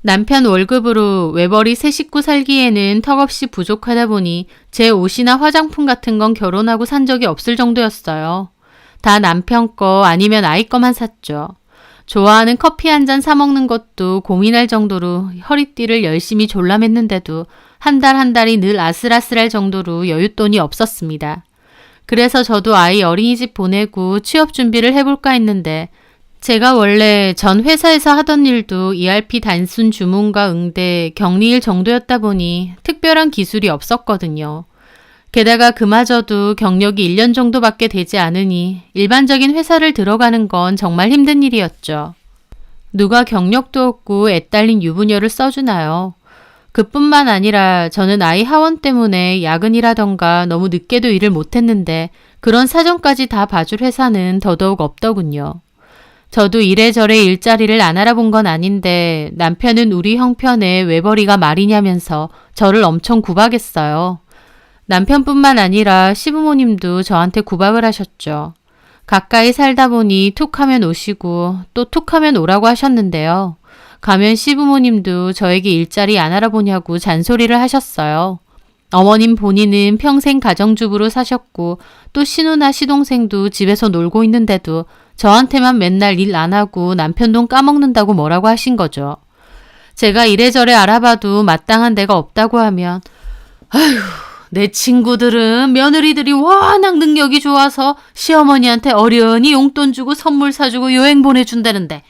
S2: 남편 월급으로 외벌이 세 식구 살기에는 턱없이 부족하다 보니 제 옷이나 화장품 같은 건 결혼하고 산 적이 없을 정도였어요. 다 남편 거 아니면 아이 거만 샀죠. 좋아하는 커피 한 잔 사 먹는 것도 고민할 정도로 허리띠를 열심히 졸라맸는데도 한 달 한 달이 늘 아슬아슬할 정도로 여윳돈이 없었습니다. 그래서 저도 아이 어린이집 보내고 취업 준비를 해볼까 했는데 제가 원래 전 회사에서 하던 일도 ERP 단순 주문과 응대, 격리일 정도였다 보니 특별한 기술이 없었거든요. 게다가 그마저도 경력이 1년 정도밖에 되지 않으니 일반적인 회사를 들어가는 건 정말 힘든 일이었죠. 누가 경력도 없고 애 딸린 유부녀를 써주나요? 그뿐만 아니라 저는 아이 하원 때문에 야근이라던가 너무 늦게도 일을 못했는데 그런 사정까지 다 봐줄 회사는 더더욱 없더군요. 저도 이래저래 일자리를 안 알아본 건 아닌데 남편은 우리 형편에 외벌이가 말이냐면서 저를 엄청 구박했어요. 남편뿐만 아니라 시부모님도 저한테 구박을 하셨죠. 가까이 살다 보니 툭하면 오시고 또 툭하면 오라고 하셨는데요. 가면 시부모님도 저에게 일자리 안 알아보냐고 잔소리를 하셨어요. 어머님 본인은 평생 가정주부로 사셨고 또 신우나 시동생도 집에서 놀고 있는데도 저한테만 맨날 일 안 하고 남편 돈 까먹는다고 뭐라고 하신 거죠. 제가 이래저래 알아봐도 마땅한 데가 없다고 하면 아휴, 내 친구들은 며느리들이 워낙 능력이 좋아서 시어머니한테 어련히 용돈 주고 선물 사주고 여행 보내준다는데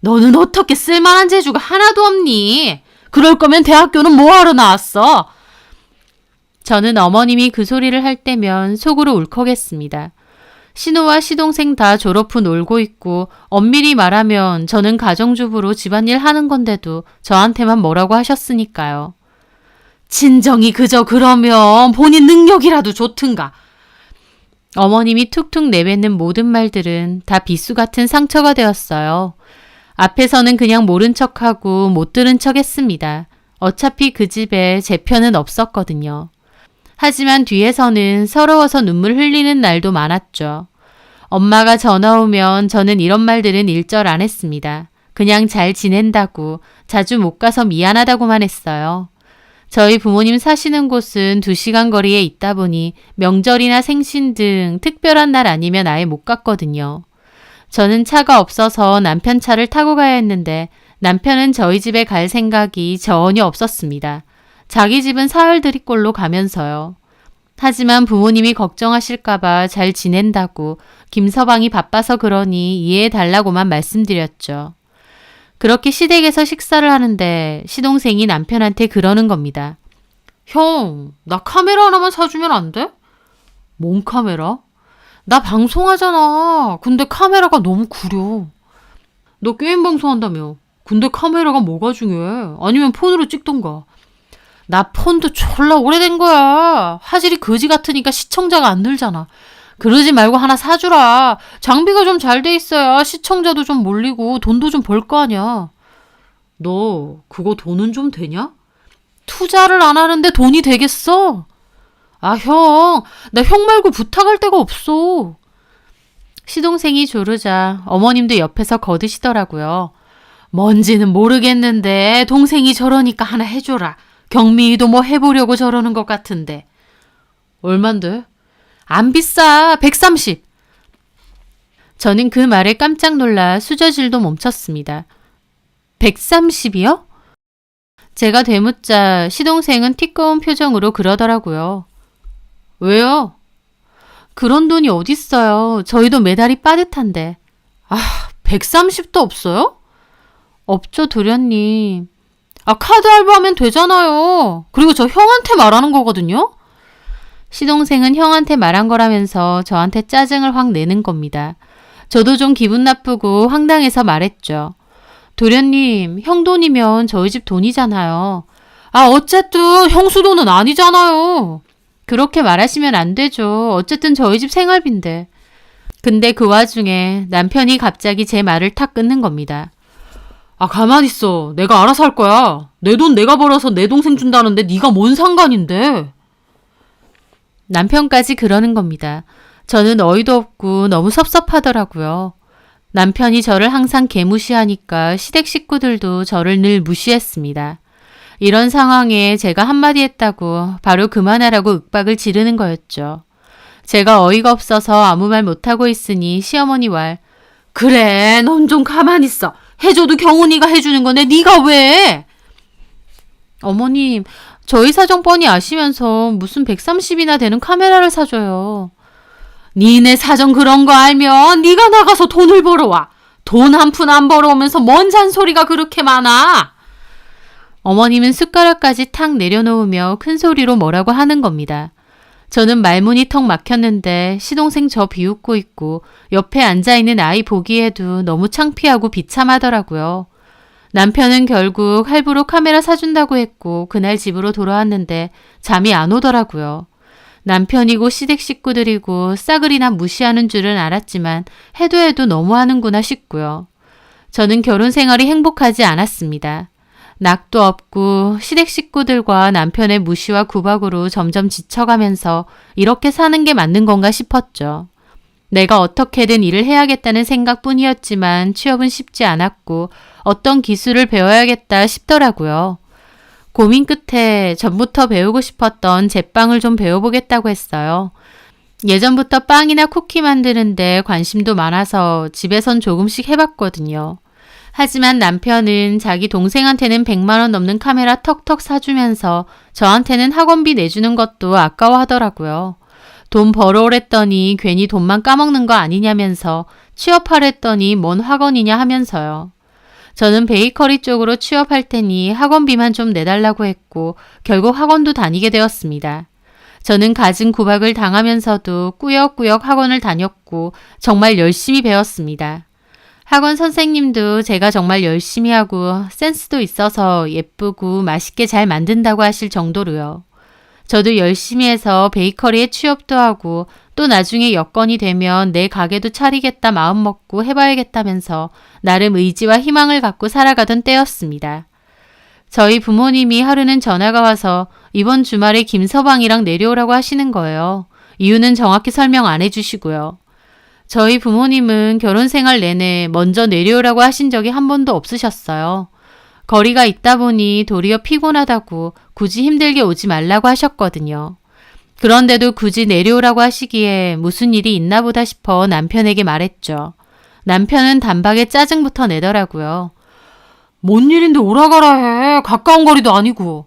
S2: 너는 어떻게 쓸만한 재주가 하나도 없니? 그럴 거면 대학교는 뭐하러 나왔어? 저는 어머님이 그 소리를 할 때면 속으로 울컥했습니다. 신우와 시동생 다 졸업 후 놀고 있고 엄밀히 말하면 저는 가정주부로 집안일 하는 건데도 저한테만 뭐라고 하셨으니까요. 진정이 그저 그러면 본인 능력이라도 좋든가. 어머님이 툭툭 내뱉는 모든 말들은 다 비수 같은 상처가 되었어요. 앞에서는 그냥 모른 척하고 못 들은 척 했습니다. 어차피 그 집에 제 편은 없었거든요. 하지만 뒤에서는 서러워서 눈물 흘리는 날도 많았죠. 엄마가 전화 오면 저는 이런 말들은 일절 안 했습니다. 그냥 잘 지낸다고, 자주 못 가서 미안하다고만 했어요. 저희 부모님 사시는 곳은 2시간 거리에 있다 보니 명절이나 생신 등 특별한 날 아니면 아예 못 갔거든요. 저는 차가 없어서 남편 차를 타고 가야 했는데 남편은 저희 집에 갈 생각이 전혀 없었습니다. 자기 집은 사흘들이꼴로 가면서요. 하지만 부모님이 걱정하실까봐 잘 지낸다고 김서방이 바빠서 그러니 이해해달라고만 말씀드렸죠. 그렇게 시댁에서 식사를 하는데 시동생이 남편한테 그러는 겁니다.
S3: 형, 나 카메라 하나만 사주면 안 돼? 뭔 카메라? 나 방송하잖아. 근데 카메라가 너무 구려. 너 게임 방송한다며. 근데 카메라가 뭐가 중요해? 아니면 폰으로 찍던가. 나 폰도 졸라 오래된 거야. 화질이 거지 같으니까 시청자가 안 늘잖아. 그러지 말고 하나 사주라. 장비가 좀 잘 돼 있어야 시청자도 좀 몰리고 돈도 좀 벌 거 아니야. 너 그거 돈은 좀 되냐? 투자를 안 하는데 돈이 되겠어? 아, 형, 나 형 말고 부탁할 데가 없어.
S2: 시동생이 조르자 어머님도 옆에서 거드시더라고요.
S3: 뭔지는 모르겠는데 동생이 저러니까 하나 해줘라. 경미이도 뭐 해보려고 저러는 것 같은데. 얼만데? 안 비싸. 130.
S2: 저는 그 말에 깜짝 놀라 수저질도 멈췄습니다. 130이요? 제가 되묻자 시동생은 티꺼운 표정으로 그러더라고요.
S3: 왜요?
S2: 그런 돈이 어딨어요. 저희도 메달이 빠듯한데.
S3: 130도 없어요?
S2: 없죠, 도련님.
S3: 카드 할부하면 되잖아요. 그리고 저 형한테 말하는 거거든요.
S2: 시동생은 형한테 말한 거라면서 저한테 짜증을 확 내는 겁니다. 저도 좀 기분 나쁘고 황당해서 말했죠. 도련님, 형 돈이면 저희 집 돈이잖아요.
S3: 어쨌든 형수 돈은 아니잖아요.
S2: 그렇게 말하시면 안 되죠. 어쨌든 저희 집 생활비인데. 근데 그 와중에 남편이 갑자기 제 말을 탁 끊는 겁니다.
S3: 가만 있어. 내가 알아서 할 거야. 내 돈 내가 벌어서 내 동생 준다는데 네가 뭔 상관인데.
S2: 남편까지 그러는 겁니다. 저는 어이도 없고 너무 섭섭하더라고요. 남편이 저를 항상 개무시하니까 시댁 식구들도 저를 늘 무시했습니다. 이런 상황에 제가 한마디 했다고 바로 그만하라고 윽박을 지르는 거였죠. 제가 어이가 없어서 아무 말 못하고 있으니 시어머니 왈,
S3: 그래, 넌 좀 가만히 있어. 해줘도 경훈이가 해주는 건데 네가 왜?
S2: 어머님, 저희 사정 뻔히 아시면서 무슨 130이나 되는 카메라를 사줘요.
S3: 니네 사정 그런 거 알면 네가 나가서 돈을 벌어와. 돈 한 푼 안 벌어오면서 뭔 잔소리가 그렇게 많아.
S2: 어머님은 숟가락까지 탁 내려놓으며 큰 소리로 뭐라고 하는 겁니다. 저는 말문이 턱 막혔는데 시동생 저 비웃고 있고 옆에 앉아있는 아이 보기에도 너무 창피하고 비참하더라고요. 남편은 결국 할부로 카메라 사준다고 했고 그날 집으로 돌아왔는데 잠이 안 오더라고요. 남편이고 시댁 식구들이고 싸그리나 무시하는 줄은 알았지만 해도 너무하는구나 싶고요. 저는 결혼 생활이 행복하지 않았습니다. 낙도 없고 시댁 식구들과 남편의 무시와 구박으로 점점 지쳐가면서 이렇게 사는 게 맞는 건가 싶었죠. 내가 어떻게든 일을 해야겠다는 생각뿐이었지만 취업은 쉽지 않았고 어떤 기술을 배워야겠다 싶더라고요. 고민 끝에 전부터 배우고 싶었던 제빵을 좀 배워보겠다고 했어요. 예전부터 빵이나 쿠키 만드는데 관심도 많아서 집에선 조금씩 해봤거든요. 하지만 남편은 자기 동생한테는 100만 원 넘는 카메라 턱턱 사주면서 저한테는 학원비 내주는 것도 아까워하더라고요. 돈 벌어오랬더니 괜히 돈만 까먹는 거 아니냐면서 취업하랬더니 뭔 학원이냐 하면서요. 저는 베이커리 쪽으로 취업할 테니 학원비만 좀 내달라고 했고 결국 학원도 다니게 되었습니다. 저는 갖은 구박을 당하면서도 꾸역꾸역 학원을 다녔고 정말 열심히 배웠습니다. 학원 선생님도 제가 정말 열심히 하고 센스도 있어서 예쁘고 맛있게 잘 만든다고 하실 정도로요. 저도 열심히 해서 베이커리에 취업도 하고 또 나중에 여건이 되면 내 가게도 차리겠다 마음먹고 해봐야겠다면서 나름 의지와 희망을 갖고 살아가던 때였습니다. 저희 부모님이 하루는 전화가 와서 이번 주말에 김서방이랑 내려오라고 하시는 거예요. 이유는 정확히 설명 안 해주시고요. 저희 부모님은 결혼 생활 내내 먼저 내려오라고 하신 적이 한 번도 없으셨어요. 거리가 있다 보니 도리어 피곤하다고 굳이 힘들게 오지 말라고 하셨거든요. 그런데도 굳이 내려오라고 하시기에 무슨 일이 있나 보다 싶어 남편에게 말했죠. 남편은 단박에 짜증부터 내더라고요.
S3: 뭔 일인데 오라가라 해. 가까운 거리도 아니고.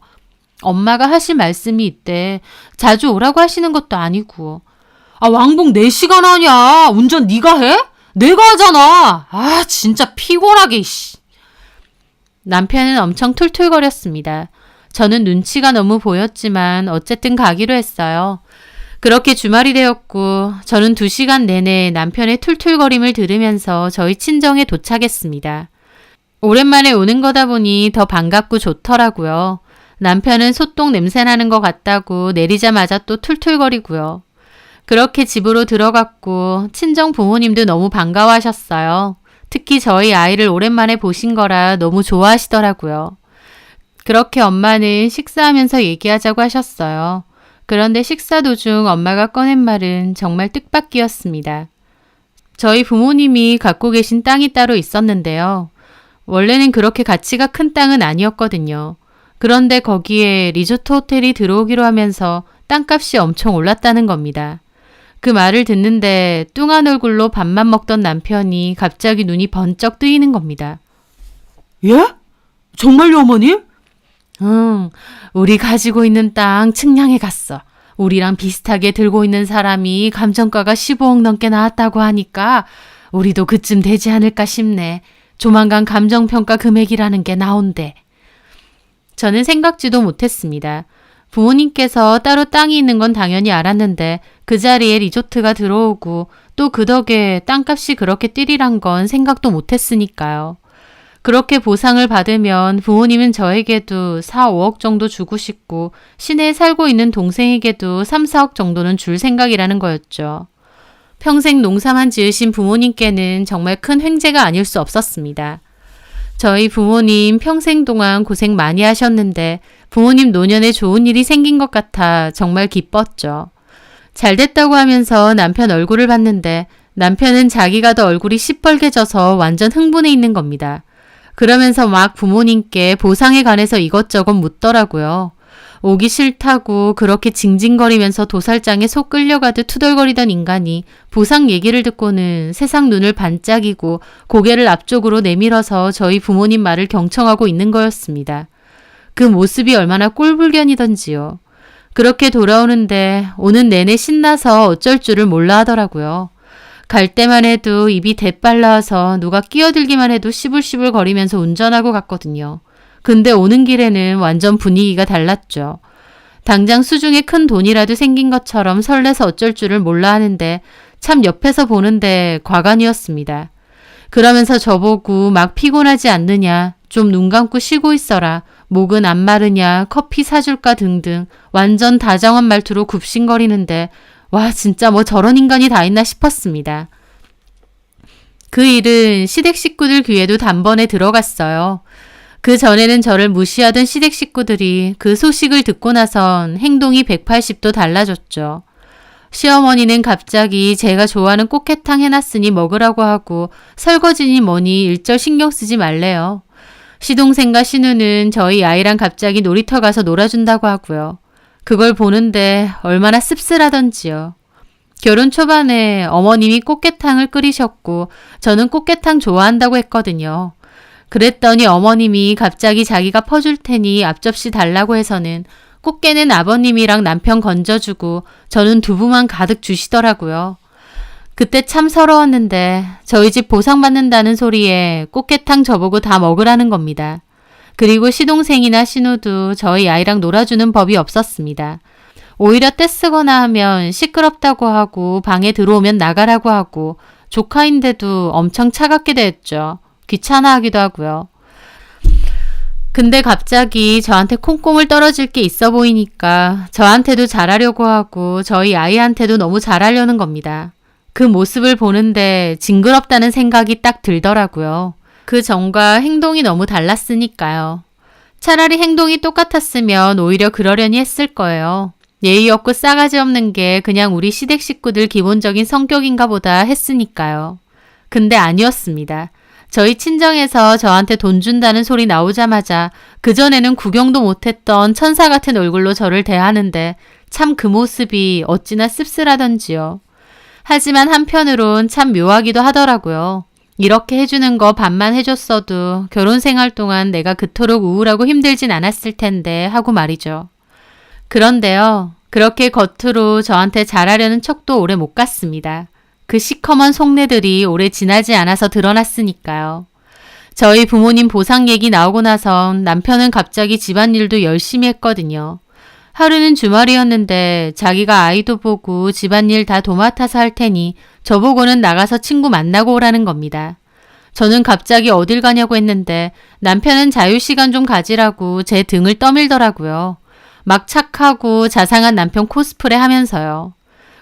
S2: 엄마가 하실 말씀이 있대. 자주 오라고 하시는 것도 아니고.
S3: 아, 왕복 4시간 하냐. 운전 네가 해? 내가 하잖아. 아, 진짜 피곤하게, 씨.
S2: 남편은 엄청 툴툴거렸습니다. 저는 눈치가 너무 보였지만 어쨌든 가기로 했어요. 그렇게 주말이 되었고 저는 2시간 내내 남편의 툴툴거림을 들으면서 저희 친정에 도착했습니다. 오랜만에 오는 거다 보니 더 반갑고 좋더라고요. 남편은 소똥 냄새나는 것 같다고 내리자마자 또 툴툴거리고요. 그렇게 집으로 들어갔고 친정 부모님도 너무 반가워하셨어요. 특히 저희 아이를 오랜만에 보신 거라 너무 좋아하시더라고요. 그렇게 엄마는 식사하면서 얘기하자고 하셨어요. 그런데 식사 도중 엄마가 꺼낸 말은 정말 뜻밖이었습니다. 저희 부모님이 갖고 계신 땅이 따로 있었는데요. 원래는 그렇게 가치가 큰 땅은 아니었거든요. 그런데 거기에 리조트 호텔이 들어오기로 하면서 땅값이 엄청 올랐다는 겁니다. 그 말을 듣는데 뚱한 얼굴로 밥만 먹던 남편이 갑자기 눈이 번쩍 뜨이는 겁니다.
S3: 예? 정말요, 어머님?
S2: 응, 우리 가지고 있는 땅 측량해 갔어. 우리랑 비슷하게 들고 있는 사람이 감정가가 15억 넘게 나왔다고 하니까 우리도 그쯤 되지 않을까 싶네. 조만간 감정평가 금액이라는 게 나온대. 저는 생각지도 못했습니다. 부모님께서 따로 땅이 있는 건 당연히 알았는데 그 자리에 리조트가 들어오고 또 그 덕에 땅값이 그렇게 뛰리란 건 생각도 못했으니까요. 그렇게 보상을 받으면 부모님은 저에게도 4, 5억 정도 주고 싶고 시내에 살고 있는 동생에게도 3, 4억 정도는 줄 생각이라는 거였죠. 평생 농사만 지으신 부모님께는 정말 큰 횡재가 아닐 수 없었습니다. 저희 부모님 평생 동안 고생 많이 하셨는데 부모님 노년에 좋은 일이 생긴 것 같아 정말 기뻤죠. 잘 됐다고 하면서 남편 얼굴을 봤는데 남편은 자기가 더 얼굴이 시뻘개져서 완전 흥분해 있는 겁니다. 그러면서 막 부모님께 보상에 관해서 이것저것 묻더라고요. 오기 싫다고 그렇게 징징거리면서 도살장에 속 끌려가듯 투덜거리던 인간이 보상 얘기를 듣고는 세상 눈을 반짝이고 고개를 앞쪽으로 내밀어서 저희 부모님 말을 경청하고 있는 거였습니다. 그 모습이 얼마나 꼴불견이던지요. 그렇게 돌아오는데 오는 내내 신나서 어쩔 줄을 몰라 하더라고요. 갈 때만 해도 입이 대빨라서 누가 끼어들기만 해도 시불시불 거리면서 운전하고 갔거든요. 근데 오는 길에는 완전 분위기가 달랐죠. 당장 수중에 큰 돈이라도 생긴 것처럼 설레서 어쩔 줄을 몰라 하는데 참 옆에서 보는데 과간이었습니다. 그러면서 저보고 막 피곤하지 않느냐, 좀 눈 감고 쉬고 있어라, 목은 안 마르냐, 커피 사줄까 등등 완전 다정한 말투로 굽신거리는데 와, 진짜 뭐 저런 인간이 다 있나 싶었습니다. 그 일은 시댁 식구들 귀에도 단번에 들어갔어요. 그 전에는 저를 무시하던 시댁 식구들이 그 소식을 듣고 나선 행동이 180도 달라졌죠. 시어머니는 갑자기 제가 좋아하는 꽃게탕 해놨으니 먹으라고 하고 설거지니 뭐니 일절 신경 쓰지 말래요. 시동생과 신우는 저희 아이랑 갑자기 놀이터 가서 놀아준다고 하고요. 그걸 보는데 얼마나 씁쓸하던지요. 결혼 초반에 어머님이 꽃게탕을 끓이셨고 저는 꽃게탕 좋아한다고 했거든요. 그랬더니 어머님이 갑자기 자기가 퍼줄 테니 앞접시 달라고 해서는 꽃게는 아버님이랑 남편 건져주고 저는 두부만 가득 주시더라고요. 그때 참 서러웠는데 저희 집 보상받는다는 소리에 꽃게탕 저보고 다 먹으라는 겁니다. 그리고 시동생이나 신우도 저희 아이랑 놀아주는 법이 없었습니다. 오히려 떼쓰거나 하면 시끄럽다고 하고 방에 들어오면 나가라고 하고 조카인데도 엄청 차갑게 대했죠. 귀찮아하기도 하고요. 근데 갑자기 저한테 콩콩을 떨어질 게 있어 보이니까 저한테도 잘하려고 하고 저희 아이한테도 너무 잘하려는 겁니다. 그 모습을 보는데 징그럽다는 생각이 딱 들더라고요. 그 전과 행동이 너무 달랐으니까요. 차라리 행동이 똑같았으면 오히려 그러려니 했을 거예요. 예의 없고 싸가지 없는 게 그냥 우리 시댁 식구들 기본적인 성격인가 보다 했으니까요. 근데 아니었습니다. 저희 친정에서 저한테 돈 준다는 소리 나오자마자 그전에는 구경도 못했던 천사 같은 얼굴로 저를 대하는데 참 그 모습이 어찌나 씁쓸하던지요. 하지만 한편으론 참 묘하기도 하더라고요. 이렇게 해주는 거 반만 해줬어도 결혼 생활 동안 내가 그토록 우울하고 힘들진 않았을 텐데 하고 말이죠. 그런데요. 그렇게 겉으로 저한테 잘하려는 척도 오래 못 갔습니다. 그 시커먼 속내들이 오래 지나지 않아서 드러났으니까요. 저희 부모님 보상 얘기 나오고 나선 남편은 갑자기 집안일도 열심히 했거든요. 하루는 주말이었는데 자기가 아이도 보고 집안일 다 도맡아서 할 테니 저보고는 나가서 친구 만나고 오라는 겁니다. 저는 갑자기 어딜 가냐고 했는데 남편은 자유시간 좀 가지라고 제 등을 떠밀더라고요. 막 착하고 자상한 남편 코스프레 하면서요.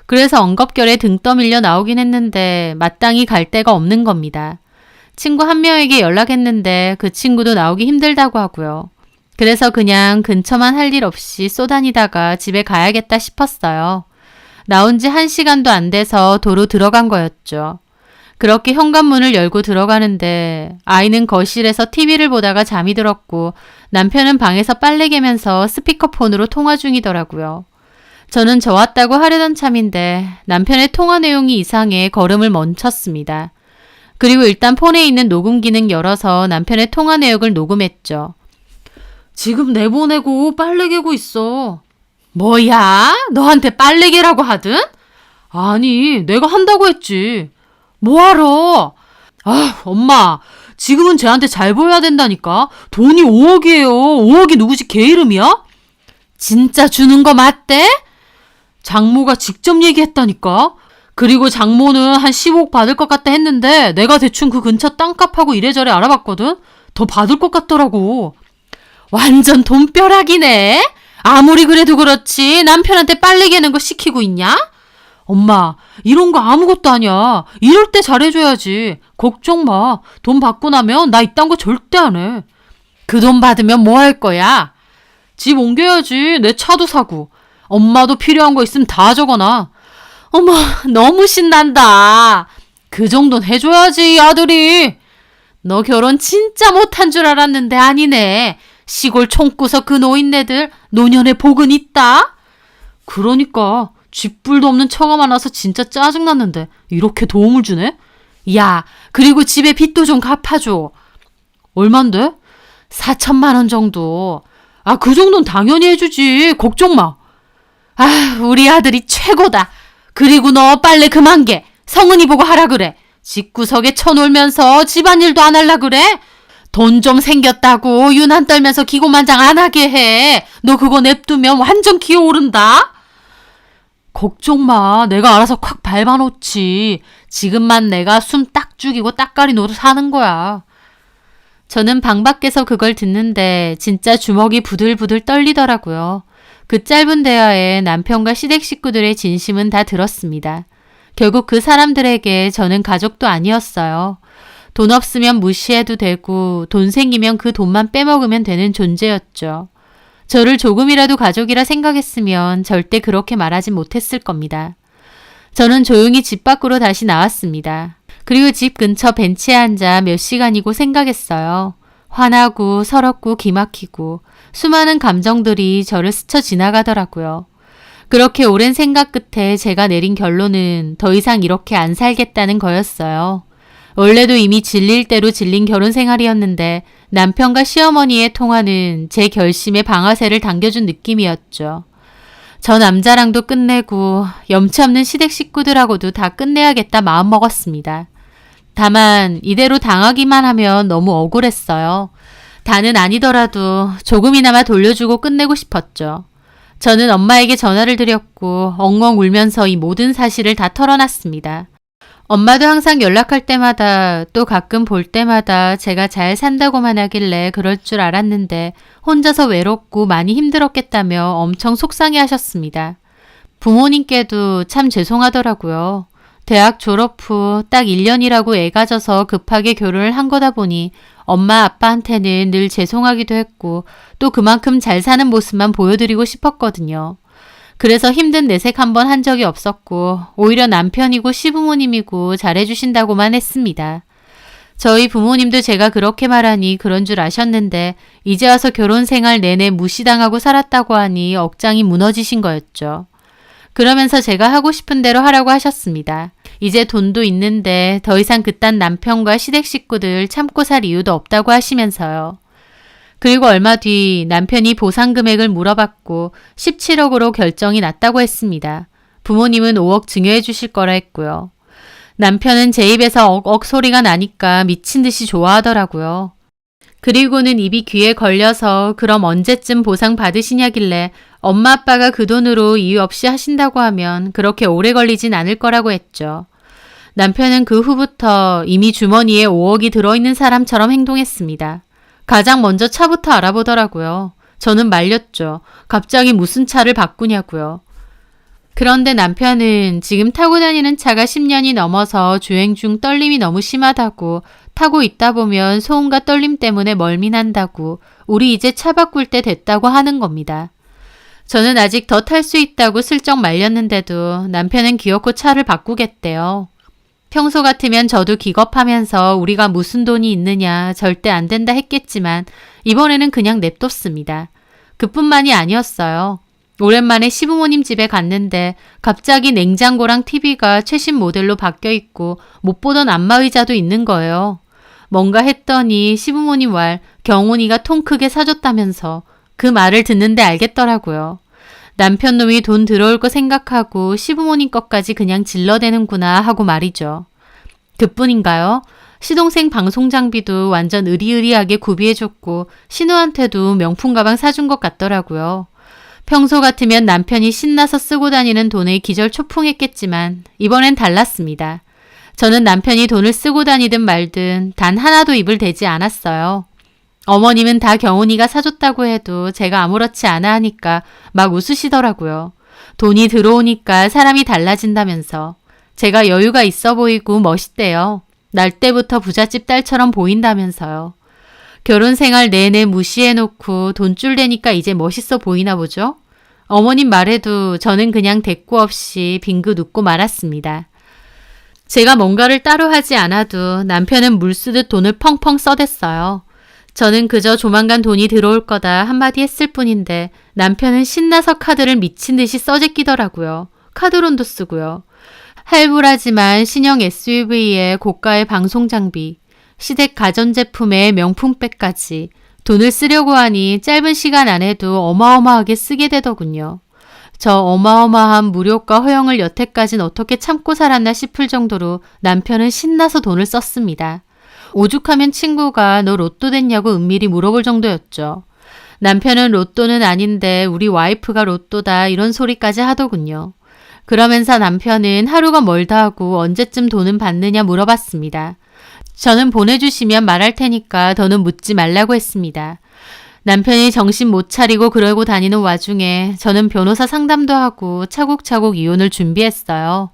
S2: 그래서 엉겁결에 등 떠밀려 나오긴 했는데 마땅히 갈 데가 없는 겁니다. 친구 한 명에게 연락했는데 그 친구도 나오기 힘들다고 하고요. 그래서 그냥 근처만 할 일 없이 쏘다니다가 집에 가야겠다 싶었어요. 나온 지 1시간도 안 돼서 도로 들어간 거였죠. 그렇게 현관문을 열고 들어가는데 아이는 거실에서 TV를 보다가 잠이 들었고 남편은 방에서 빨래 개면서 스피커폰으로 통화 중이더라고요. 저는 저 왔다고 하려던 참인데 남편의 통화 내용이 이상해 걸음을 멈췄습니다. 그리고 일단 폰에 있는 녹음 기능 열어서 남편의 통화 내역을 녹음했죠.
S3: 지금 내보내고 빨래 개고 있어.
S2: 뭐야? 너한테 빨래 개라고 하든?
S3: 아니, 내가 한다고 했지. 뭐하러? 아, 엄마. 지금은 쟤한테 잘 보여야 된다니까. 돈이 5억이에요. 5억이 누구 집 개 이름이야?
S2: 진짜 주는 거 맞대?
S3: 장모가 직접 얘기했다니까. 그리고 장모는 한 10억 받을 것 같다 했는데 내가 대충 그 근처 땅값하고 이래저래 알아봤거든. 더 받을 것 같더라고.
S2: 완전 돈벼락이네. 아무리 그래도 그렇지 남편한테 빨래 개는 거 시키고 있냐?
S3: 엄마, 이런 거 아무것도 아니야. 이럴 때 잘해줘야지. 걱정 마. 돈 받고 나면 나 이딴 거 절대 안 해.
S2: 그 돈 받으면 뭐 할 거야?
S3: 집 옮겨야지. 내 차도 사고. 엄마도 필요한 거 있으면 다 적어놔.
S2: 어머, 너무 신난다.
S3: 그 정도는 해줘야지, 아들이.
S2: 너 결혼 진짜 못한 줄 알았는데 아니네. 시골 총구석 그 노인네들 노년에 복은 있다?
S3: 그러니까 쥐뿔도 없는 처가 많아서 진짜 짜증났는데 이렇게 도움을 주네?
S2: 야, 그리고 집에 빚도 좀 갚아줘.
S3: 얼만데?
S2: 4천만 원 정도.
S3: 아, 그 정도는 당연히 해주지. 걱정 마.
S2: 아, 우리 아들이 최고다. 그리고 너 빨래 그만 개. 성은이 보고 하라 그래. 집구석에 쳐놀면서 집안일도 안 할라 그래? 돈 좀 생겼다고 유난 떨면서 기고만장 안 하게 해. 너 그거 냅두면 완전 기어오른다.
S3: 걱정 마. 내가 알아서 콱 밟아놓지. 지금만 내가 숨 딱 죽이고 딱가리 노릇 하는 거야.
S2: 저는 방 밖에서 그걸 듣는데 진짜 주먹이 부들부들 떨리더라고요. 그 짧은 대화에 남편과 시댁 식구들의 진심은 다 들었습니다. 결국 그 사람들에게 저는 가족도 아니었어요. 돈 없으면 무시해도 되고 돈 생기면 그 돈만 빼먹으면 되는 존재였죠. 저를 조금이라도 가족이라 생각했으면 절대 그렇게 말하진 못했을 겁니다. 저는 조용히 집 밖으로 다시 나왔습니다. 그리고 집 근처 벤치에 앉아 몇 시간이고 생각했어요. 화나고 서럽고 기막히고 수많은 감정들이 저를 스쳐 지나가더라고요. 그렇게 오랜 생각 끝에 제가 내린 결론은 더 이상 이렇게 안 살겠다는 거였어요. 원래도 이미 질릴 대로 질린 결혼 생활이었는데 남편과 시어머니의 통화는 제 결심에 방아쇠를 당겨준 느낌이었죠. 저 남자랑도 끝내고 염치 없는 시댁 식구들하고도 다 끝내야겠다 마음먹었습니다. 다만 이대로 당하기만 하면 너무 억울했어요. 다는 아니더라도 조금이나마 돌려주고 끝내고 싶었죠. 저는 엄마에게 전화를 드렸고 엉엉 울면서 이 모든 사실을 다 털어놨습니다. 엄마도 항상 연락할 때마다 또 가끔 볼 때마다 제가 잘 산다고만 하길래 그럴 줄 알았는데 혼자서 외롭고 많이 힘들었겠다며 엄청 속상해 하셨습니다. 부모님께도 참 죄송하더라고요. 대학 졸업 후 딱 1년이라고 애가 져서 급하게 결혼을 한 거다 보니 엄마 아빠한테는 늘 죄송하기도 했고 또 그만큼 잘 사는 모습만 보여드리고 싶었거든요. 그래서 힘든 내색 한번 한 적이 없었고 오히려 남편이고 시부모님이고 잘해주신다고만 했습니다. 저희 부모님도 제가 그렇게 말하니 그런 줄 아셨는데 이제 와서 결혼 생활 내내 무시당하고 살았다고 하니 억장이 무너지신 거였죠. 그러면서 제가 하고 싶은 대로 하라고 하셨습니다. 이제 돈도 있는데 더 이상 그딴 남편과 시댁 식구들 참고 살 이유도 없다고 하시면서요. 그리고 얼마 뒤 남편이 보상 금액을 물어봤고 17억으로 결정이 났다고 했습니다. 부모님은 5억 증여해 주실 거라 했고요. 남편은 제 입에서 억억 소리가 나니까 미친 듯이 좋아하더라고요. 그리고는 입이 귀에 걸려서 그럼 언제쯤 보상 받으시냐길래 엄마 아빠가 그 돈으로 이유 없이 하신다고 하면 그렇게 오래 걸리진 않을 거라고 했죠. 남편은 그 후부터 이미 주머니에 5억이 들어있는 사람처럼 행동했습니다. 가장 먼저 차부터 알아보더라고요. 저는 말렸죠. 갑자기 무슨 차를 바꾸냐고요. 그런데 남편은 지금 타고 다니는 차가 10년이 넘어서 주행 중 떨림이 너무 심하다고, 타고 있다 보면 소음과 떨림 때문에 멀미난다고, 우리 이제 차 바꿀 때 됐다고 하는 겁니다. 저는 아직 더 탈 수 있다고 슬쩍 말렸는데도 남편은 기어코 차를 바꾸겠대요. 평소 같으면 저도 기겁하면서 우리가 무슨 돈이 있느냐 절대 안 된다 했겠지만 이번에는 그냥 냅뒀습니다. 그뿐만이 아니었어요. 오랜만에 시부모님 집에 갔는데 갑자기 냉장고랑 TV가 최신 모델로 바뀌어 있고 못 보던 안마의자도 있는 거예요. 뭔가 했더니 시부모님 말 경훈이가 통 크게 사줬다면서 그 말을 듣는데 알겠더라고요. 남편 놈이 돈 들어올 거 생각하고 시부모님 것까지 그냥 질러대는구나 하고 말이죠. 그뿐인가요? 시동생 방송 장비도 완전 으리으리하게 구비해줬고 신우한테도 명품 가방 사준 것 같더라고요. 평소 같으면 남편이 신나서 쓰고 다니는 돈에 기절초풍했겠지만 이번엔 달랐습니다. 저는 남편이 돈을 쓰고 다니든 말든 단 하나도 입을 대지 않았어요. 어머님은 다 경훈이가 사줬다고 해도 제가 아무렇지 않아 하니까 막 웃으시더라고요. 돈이 들어오니까 사람이 달라진다면서. 제가 여유가 있어 보이고 멋있대요. 날 때부터 부잣집 딸처럼 보인다면서요. 결혼 생활 내내 무시해놓고 돈줄 대니까 이제 멋있어 보이나 보죠? 어머님 말에도 저는 그냥 대꾸 없이 빙긋 웃고 말았습니다. 제가 뭔가를 따로 하지 않아도 남편은 물쓰듯 돈을 펑펑 써댔어요. 저는 그저 조만간 돈이 들어올 거다 한마디 했을 뿐인데 남편은 신나서 카드를 미친 듯이 써제끼더라고요. 카드론도 쓰고요. 할부라지만 신형 SUV에 고가의 방송 장비, 시댁 가전제품에 명품백까지 돈을 쓰려고 하니 짧은 시간 안에도 어마어마하게 쓰게 되더군요. 저 어마어마한 무료가 허용을 여태까진 어떻게 참고 살았나 싶을 정도로 남편은 신나서 돈을 썼습니다. 오죽하면 친구가 너 로또 됐냐고 은밀히 물어볼 정도였죠. 남편은 로또는 아닌데 우리 와이프가 로또다 이런 소리까지 하더군요. 그러면서 남편은 하루가 멀다 하고 언제쯤 돈은 받느냐 물어봤습니다. 저는 보내주시면 말할 테니까 더는 묻지 말라고 했습니다. 남편이 정신 못 차리고 그러고 다니는 와중에 저는 변호사 상담도 하고 차곡차곡 이혼을 준비했어요.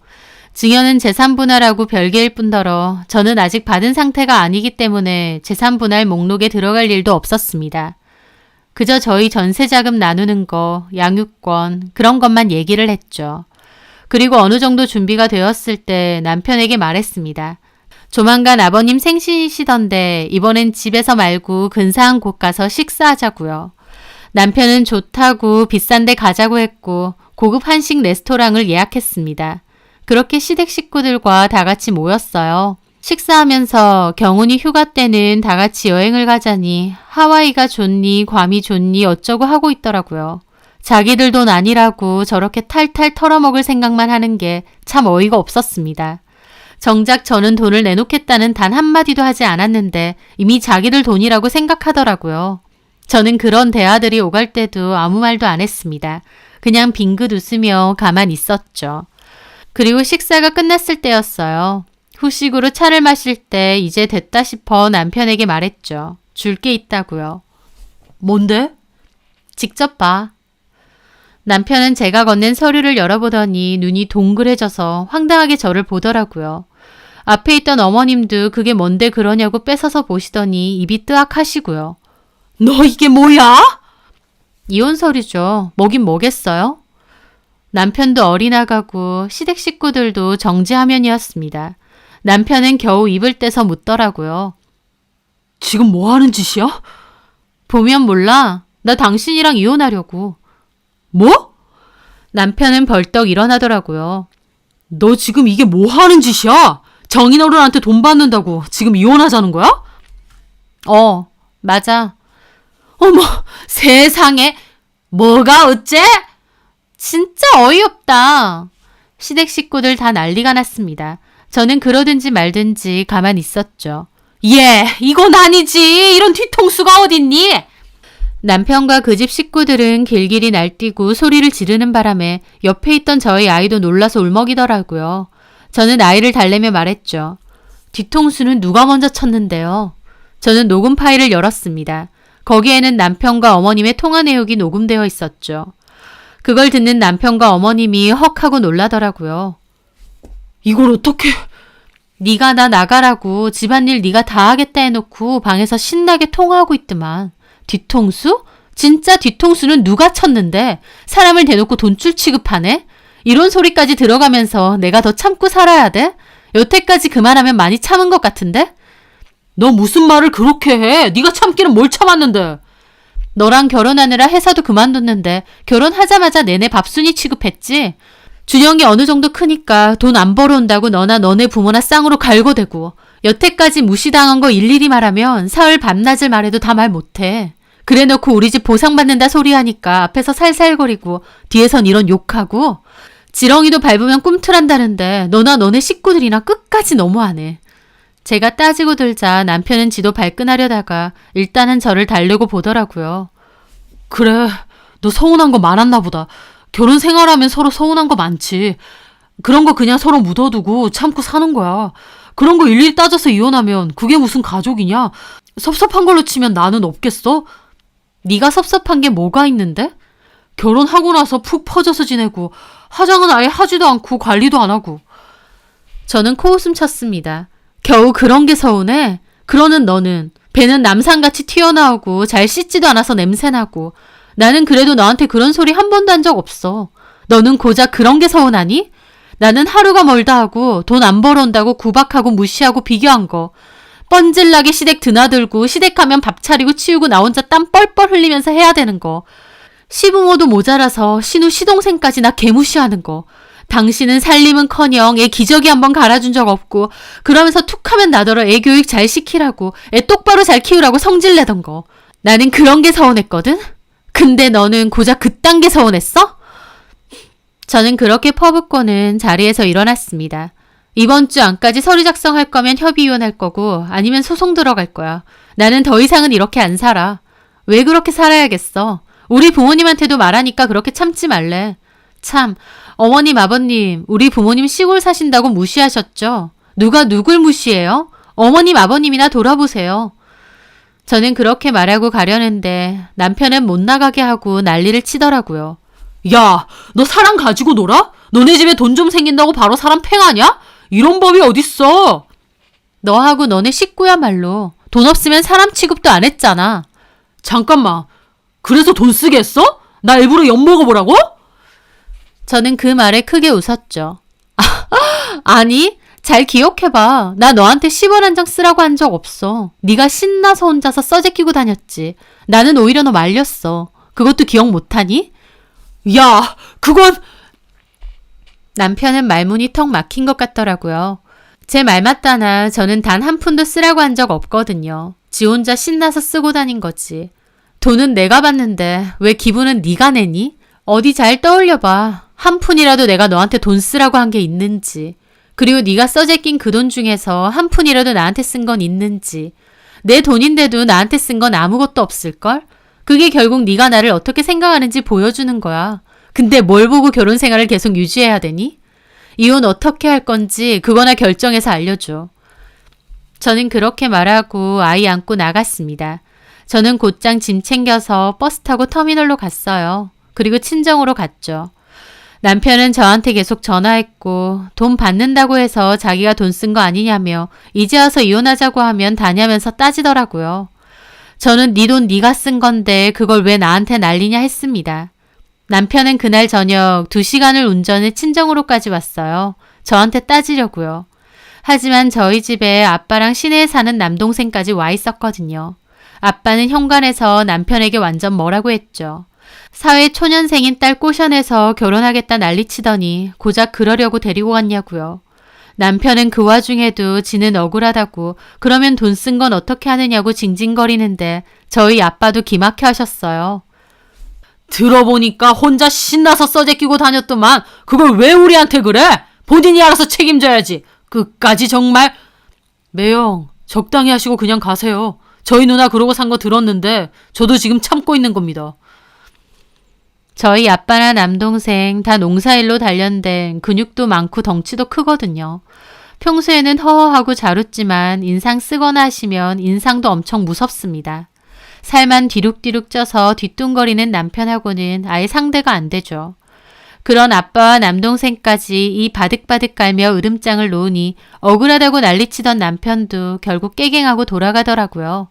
S2: 증여는 재산분할하고 별개일 뿐더러 저는 아직 받은 상태가 아니기 때문에 재산분할 목록에 들어갈 일도 없었습니다. 그저 저희 전세자금 나누는 거, 양육권 그런 것만 얘기를 했죠. 그리고 어느 정도 준비가 되었을 때 남편에게 말했습니다. 조만간 아버님 생신이시던데 이번엔 집에서 말고 근사한 곳 가서 식사하자고요. 남편은 좋다고 비싼 데 가자고 했고 고급 한식 레스토랑을 예약했습니다. 그렇게 시댁 식구들과 다 같이 모였어요. 식사하면서 경훈이 휴가 때는 다 같이 여행을 가자니 하와이가 좋니 괌이 좋니 어쩌고 하고 있더라고요. 자기들 돈 아니라고 저렇게 탈탈 털어먹을 생각만 하는 게 참 어이가 없었습니다. 정작 저는 돈을 내놓겠다는 단 한마디도 하지 않았는데 이미 자기들 돈이라고 생각하더라고요. 저는 그런 대화들이 오갈 때도 아무 말도 안 했습니다. 그냥 빙긋 웃으며 가만 있었죠. 그리고 식사가 끝났을 때였어요. 후식으로 차를 마실 때 이제 됐다 싶어 남편에게 말했죠. 줄 게 있다고요.
S3: 뭔데?
S2: 직접 봐. 남편은 제가 건넨 서류를 열어보더니 눈이 동그래져서 황당하게 저를 보더라고요. 앞에 있던 어머님도 그게 뭔데 그러냐고 뺏어서 보시더니 입이 뜨악 하시고요.
S3: 너 이게 뭐야?
S2: 이혼 서류죠. 뭐긴 뭐겠어요? 남편도 어리나가고 시댁 식구들도 정지화면이었습니다. 남편은 겨우 입을 떼서 묻더라고요.
S3: 지금 뭐 하는 짓이야?
S2: 보면 몰라. 나 당신이랑 이혼하려고.
S3: 뭐?
S2: 남편은 벌떡 일어나더라고요.
S3: 너 지금 이게 뭐 하는 짓이야? 정인어른한테 돈 받는다고 지금 이혼하자는 거야?
S2: 맞아.
S3: 어머, 세상에. 뭐가 어째?
S2: 진짜 어이없다. 시댁 식구들 다 난리가 났습니다. 저는 그러든지 말든지 가만히 있었죠.
S3: 이건 아니지. 이런 뒤통수가 어딨니?
S2: 남편과 그 집 식구들은 길길이 날뛰고 소리를 지르는 바람에 옆에 있던 저희 아이도 놀라서 울먹이더라고요. 저는 아이를 달래며 말했죠. 뒤통수는 누가 먼저 쳤는데요. 저는 녹음 파일을 열었습니다. 거기에는 남편과 어머님의 통화 내역이 녹음되어 있었죠. 그걸 듣는 남편과 어머님이 헉 하고 놀라더라고요.
S3: 이걸 어떻게...
S2: 네가 나 나가라고 집안일 네가 다 하겠다 해놓고 방에서 신나게 통화하고 있더만. 뒤통수? 진짜 뒤통수는 누가 쳤는데 사람을 대놓고 돈줄 취급하네? 이런 소리까지 들어가면서 내가 더 참고 살아야 돼? 여태까지 그만하면 많이 참은 것 같은데?
S3: 너 무슨 말을 그렇게 해? 네가 참기는 뭘 참았는데?
S2: 너랑 결혼하느라 회사도 그만뒀는데 결혼하자마자 내내 밥순이 취급했지? 준영이 어느 정도 크니까 돈 안 벌어온다고 너나 너네 부모나 쌍으로 갈고대고 여태까지 무시당한 거 일일이 말하면 사흘 밤낮을 말해도 다 말 못해. 그래놓고 우리 집 보상받는다 소리하니까 앞에서 살살거리고 뒤에선 이런 욕하고 지렁이도 밟으면 꿈틀한다는데 너나 너네 식구들이나 끝까지 너무하네. 제가 따지고 들자 남편은 지도 발끈하려다가 일단은 저를 달래고 보더라고요.
S3: 그래, 너 서운한 거 많았나 보다. 결혼 생활하면 서로 서운한 거 많지. 그런 거 그냥 서로 묻어두고 참고 사는 거야. 그런 거 일일이 따져서 이혼하면 그게 무슨 가족이냐? 섭섭한 걸로 치면 나는 없겠어?
S2: 네가 섭섭한 게 뭐가 있는데?
S3: 결혼하고 나서 푹 퍼져서 지내고 화장은 아예 하지도 않고 관리도 안 하고.
S2: 저는 코웃음 쳤습니다. 겨우 그런 게 서운해? 그러는 너는 배는 남산같이 튀어나오고 잘 씻지도 않아서 냄새나고 나는 그래도 너한테 그런 소리 한 번도 한 적 없어. 너는 고작 그런 게 서운하니? 나는 하루가 멀다 하고 돈 안 벌어온다고 구박하고 무시하고 비교한 거. 뻔질나게 시댁 드나들고 시댁하면 밥 차리고 치우고 나 혼자 땀 뻘뻘 흘리면서 해야 되는 거. 시부모도 모자라서 신우 시동생까지 나 개무시하는 거. 당신은 살림은커녕 애 기저귀 한번 갈아준 적 없고 그러면서 툭하면 나더러 애 교육 잘 시키라고 애 똑바로 잘 키우라고 성질내던 거. 나는 그런 게 서운했거든? 근데 너는 고작 그딴 게 서운했어? 저는 그렇게 퍼붓고는 자리에서 일어났습니다. 이번 주 안까지 서류 작성할 거면 협의 이혼할 거고 아니면 소송 들어갈 거야. 나는 더 이상은 이렇게 안 살아. 왜 그렇게 살아야겠어? 우리 부모님한테도 말하니까 그렇게 참지 말래. 참, 어머님, 아버님, 우리 부모님 시골 사신다고 무시하셨죠? 누가 누굴 무시해요? 어머님, 아버님이나 돌아보세요. 저는 그렇게 말하고 가려는데 남편은 못 나가게 하고 난리를 치더라고요.
S3: 야, 너 사람 가지고 놀아? 너네 집에 돈 좀 생긴다고 바로 사람 팽하냐? 이런 법이 어딨어?
S2: 너하고 너네 식구야말로 돈 없으면 사람 취급도 안 했잖아.
S3: 잠깐만, 그래서 돈 쓰게 했어? 나 일부러 엿먹어보라고?
S2: 저는 그 말에 크게 웃었죠. 아니, 잘 기억해봐. 나 너한테 10원 한 장 쓰라고 한 적 없어. 네가 신나서 혼자서 써재 끼고 다녔지. 나는 오히려 너 말렸어. 그것도 기억 못하니?
S3: 야, 그건...
S2: 남편은 말문이 턱 막힌 것 같더라고요. 제 말 맞다나 저는 단 한 푼도 쓰라고 한 적 없거든요. 지 혼자 신나서 쓰고 다닌 거지. 돈은 내가 받는데 왜 기분은 네가 내니? 어디 잘 떠올려봐. 한 푼이라도 내가 너한테 돈 쓰라고 한 게 있는지. 그리고 네가 써재 낀 그 돈 중에서 한 푼이라도 나한테 쓴 건 있는지. 내 돈인데도 나한테 쓴 건 아무것도 없을걸? 그게 결국 네가 나를 어떻게 생각하는지 보여주는 거야. 근데 뭘 보고 결혼 생활을 계속 유지해야 되니? 이혼 어떻게 할 건지 그거나 결정해서 알려줘. 저는 그렇게 말하고 아이 안고 나갔습니다. 저는 곧장 짐 챙겨서 버스 타고 터미널로 갔어요. 그리고 친정으로 갔죠. 남편은 저한테 계속 전화했고 돈 받는다고 해서 자기가 돈 쓴 거 아니냐며 이제 와서 이혼하자고 하면 다냐면서 따지더라고요. 저는 네 돈 네가 쓴 건데 그걸 왜 나한테 난리냐 했습니다. 남편은 그날 저녁 2시간을 운전해 친정으로까지 왔어요. 저한테 따지려고요. 하지만 저희 집에 아빠랑 시내에 사는 남동생까지 와 있었거든요. 아빠는 현관에서 남편에게 완전 뭐라고 했죠. 사회 초년생인 딸 꼬셔내서 결혼하겠다 난리치더니 고작 그러려고 데리고 갔냐고요. 남편은 그 와중에도 지는 억울하다고 그러면 돈 쓴 건 어떻게 하느냐고 징징거리는데 저희 아빠도 기막혀 하셨어요.
S3: 들어보니까 혼자 신나서 써재끼고 다녔더만 그걸 왜 우리한테 그래? 본인이 알아서 책임져야지. 끝까지 정말. 매영, 적당히 하시고 그냥 가세요. 저희 누나 그러고 산 거 들었는데 저도 지금 참고 있는 겁니다.
S2: 저희 아빠나 남동생 다 농사일로 단련된 근육도 많고 덩치도 크거든요. 평소에는 허허하고 잘 웃지만 인상 쓰거나 하시면 인상도 엄청 무섭습니다. 살만 뒤룩뒤룩 쪄서 뒤뚱거리는 남편하고는 아예 상대가 안 되죠. 그런 아빠와 남동생까지 이 바득바득 깔며 으름장을 놓으니 억울하다고 난리치던 남편도 결국 깨갱하고 돌아가더라고요.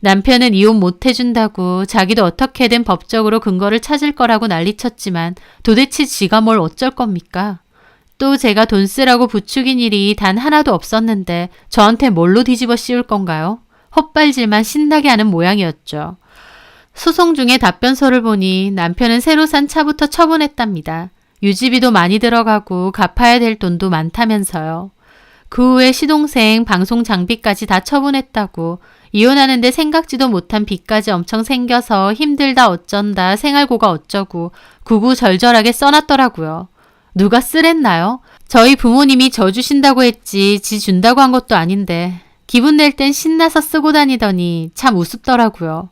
S2: 남편은 이혼 못 해준다고 자기도 어떻게든 법적으로 근거를 찾을 거라고 난리쳤지만 도대체 지가 뭘 어쩔 겁니까? 또 제가 돈 쓰라고 부추긴 일이 단 하나도 없었는데 저한테 뭘로 뒤집어 씌울 건가요? 헛발질만 신나게 하는 모양이었죠. 소송 중에 답변서를 보니 남편은 새로 산 차부터 처분했답니다. 유지비도 많이 들어가고 갚아야 될 돈도 많다면서요. 그 후에 시동생 방송 장비까지 다 처분했다고 이혼하는데 생각지도 못한 빚까지 엄청 생겨서 힘들다 어쩐다 생활고가 어쩌고 구구절절하게 써놨더라고요. 누가 쓰랬나요? 저희 부모님이 저 주신다고 했지 지 준다고 한 것도 아닌데 기분 낼 땐 신나서 쓰고 다니더니 참 우습더라고요.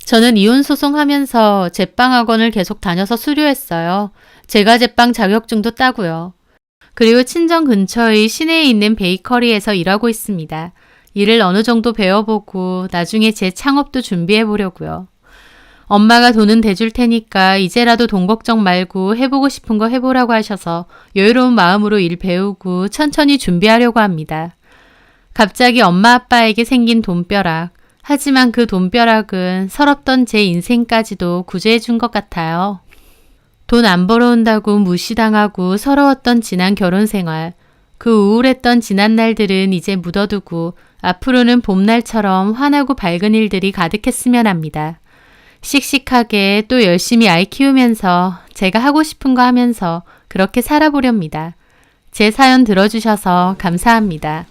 S2: 저는 이혼 소송하면서 제빵학원을 계속 다녀서 수료했어요. 제가 제빵 자격증도 따고요. 그리고 친정 근처의 시내에 있는 베이커리에서 일하고 있습니다. 일을 어느 정도 배워보고 나중에 제 창업도 준비해보려고요. 엄마가 돈은 대줄 테니까 이제라도 돈 걱정 말고 해보고 싶은 거 해보라고 하셔서 여유로운 마음으로 일 배우고 천천히 준비하려고 합니다. 갑자기 엄마 아빠에게 생긴 돈벼락. 하지만 그 돈벼락은 서럽던 제 인생까지도 구제해준 것 같아요. 돈 안 벌어온다고 무시당하고 서러웠던 지난 결혼 생활. 그 우울했던 지난 날들은 이제 묻어두고 앞으로는 봄날처럼 환하고 밝은 일들이 가득했으면 합니다. 씩씩하게 또 열심히 아이 키우면서 제가 하고 싶은 거 하면서 그렇게 살아보렵니다. 제 사연 들어주셔서 감사합니다.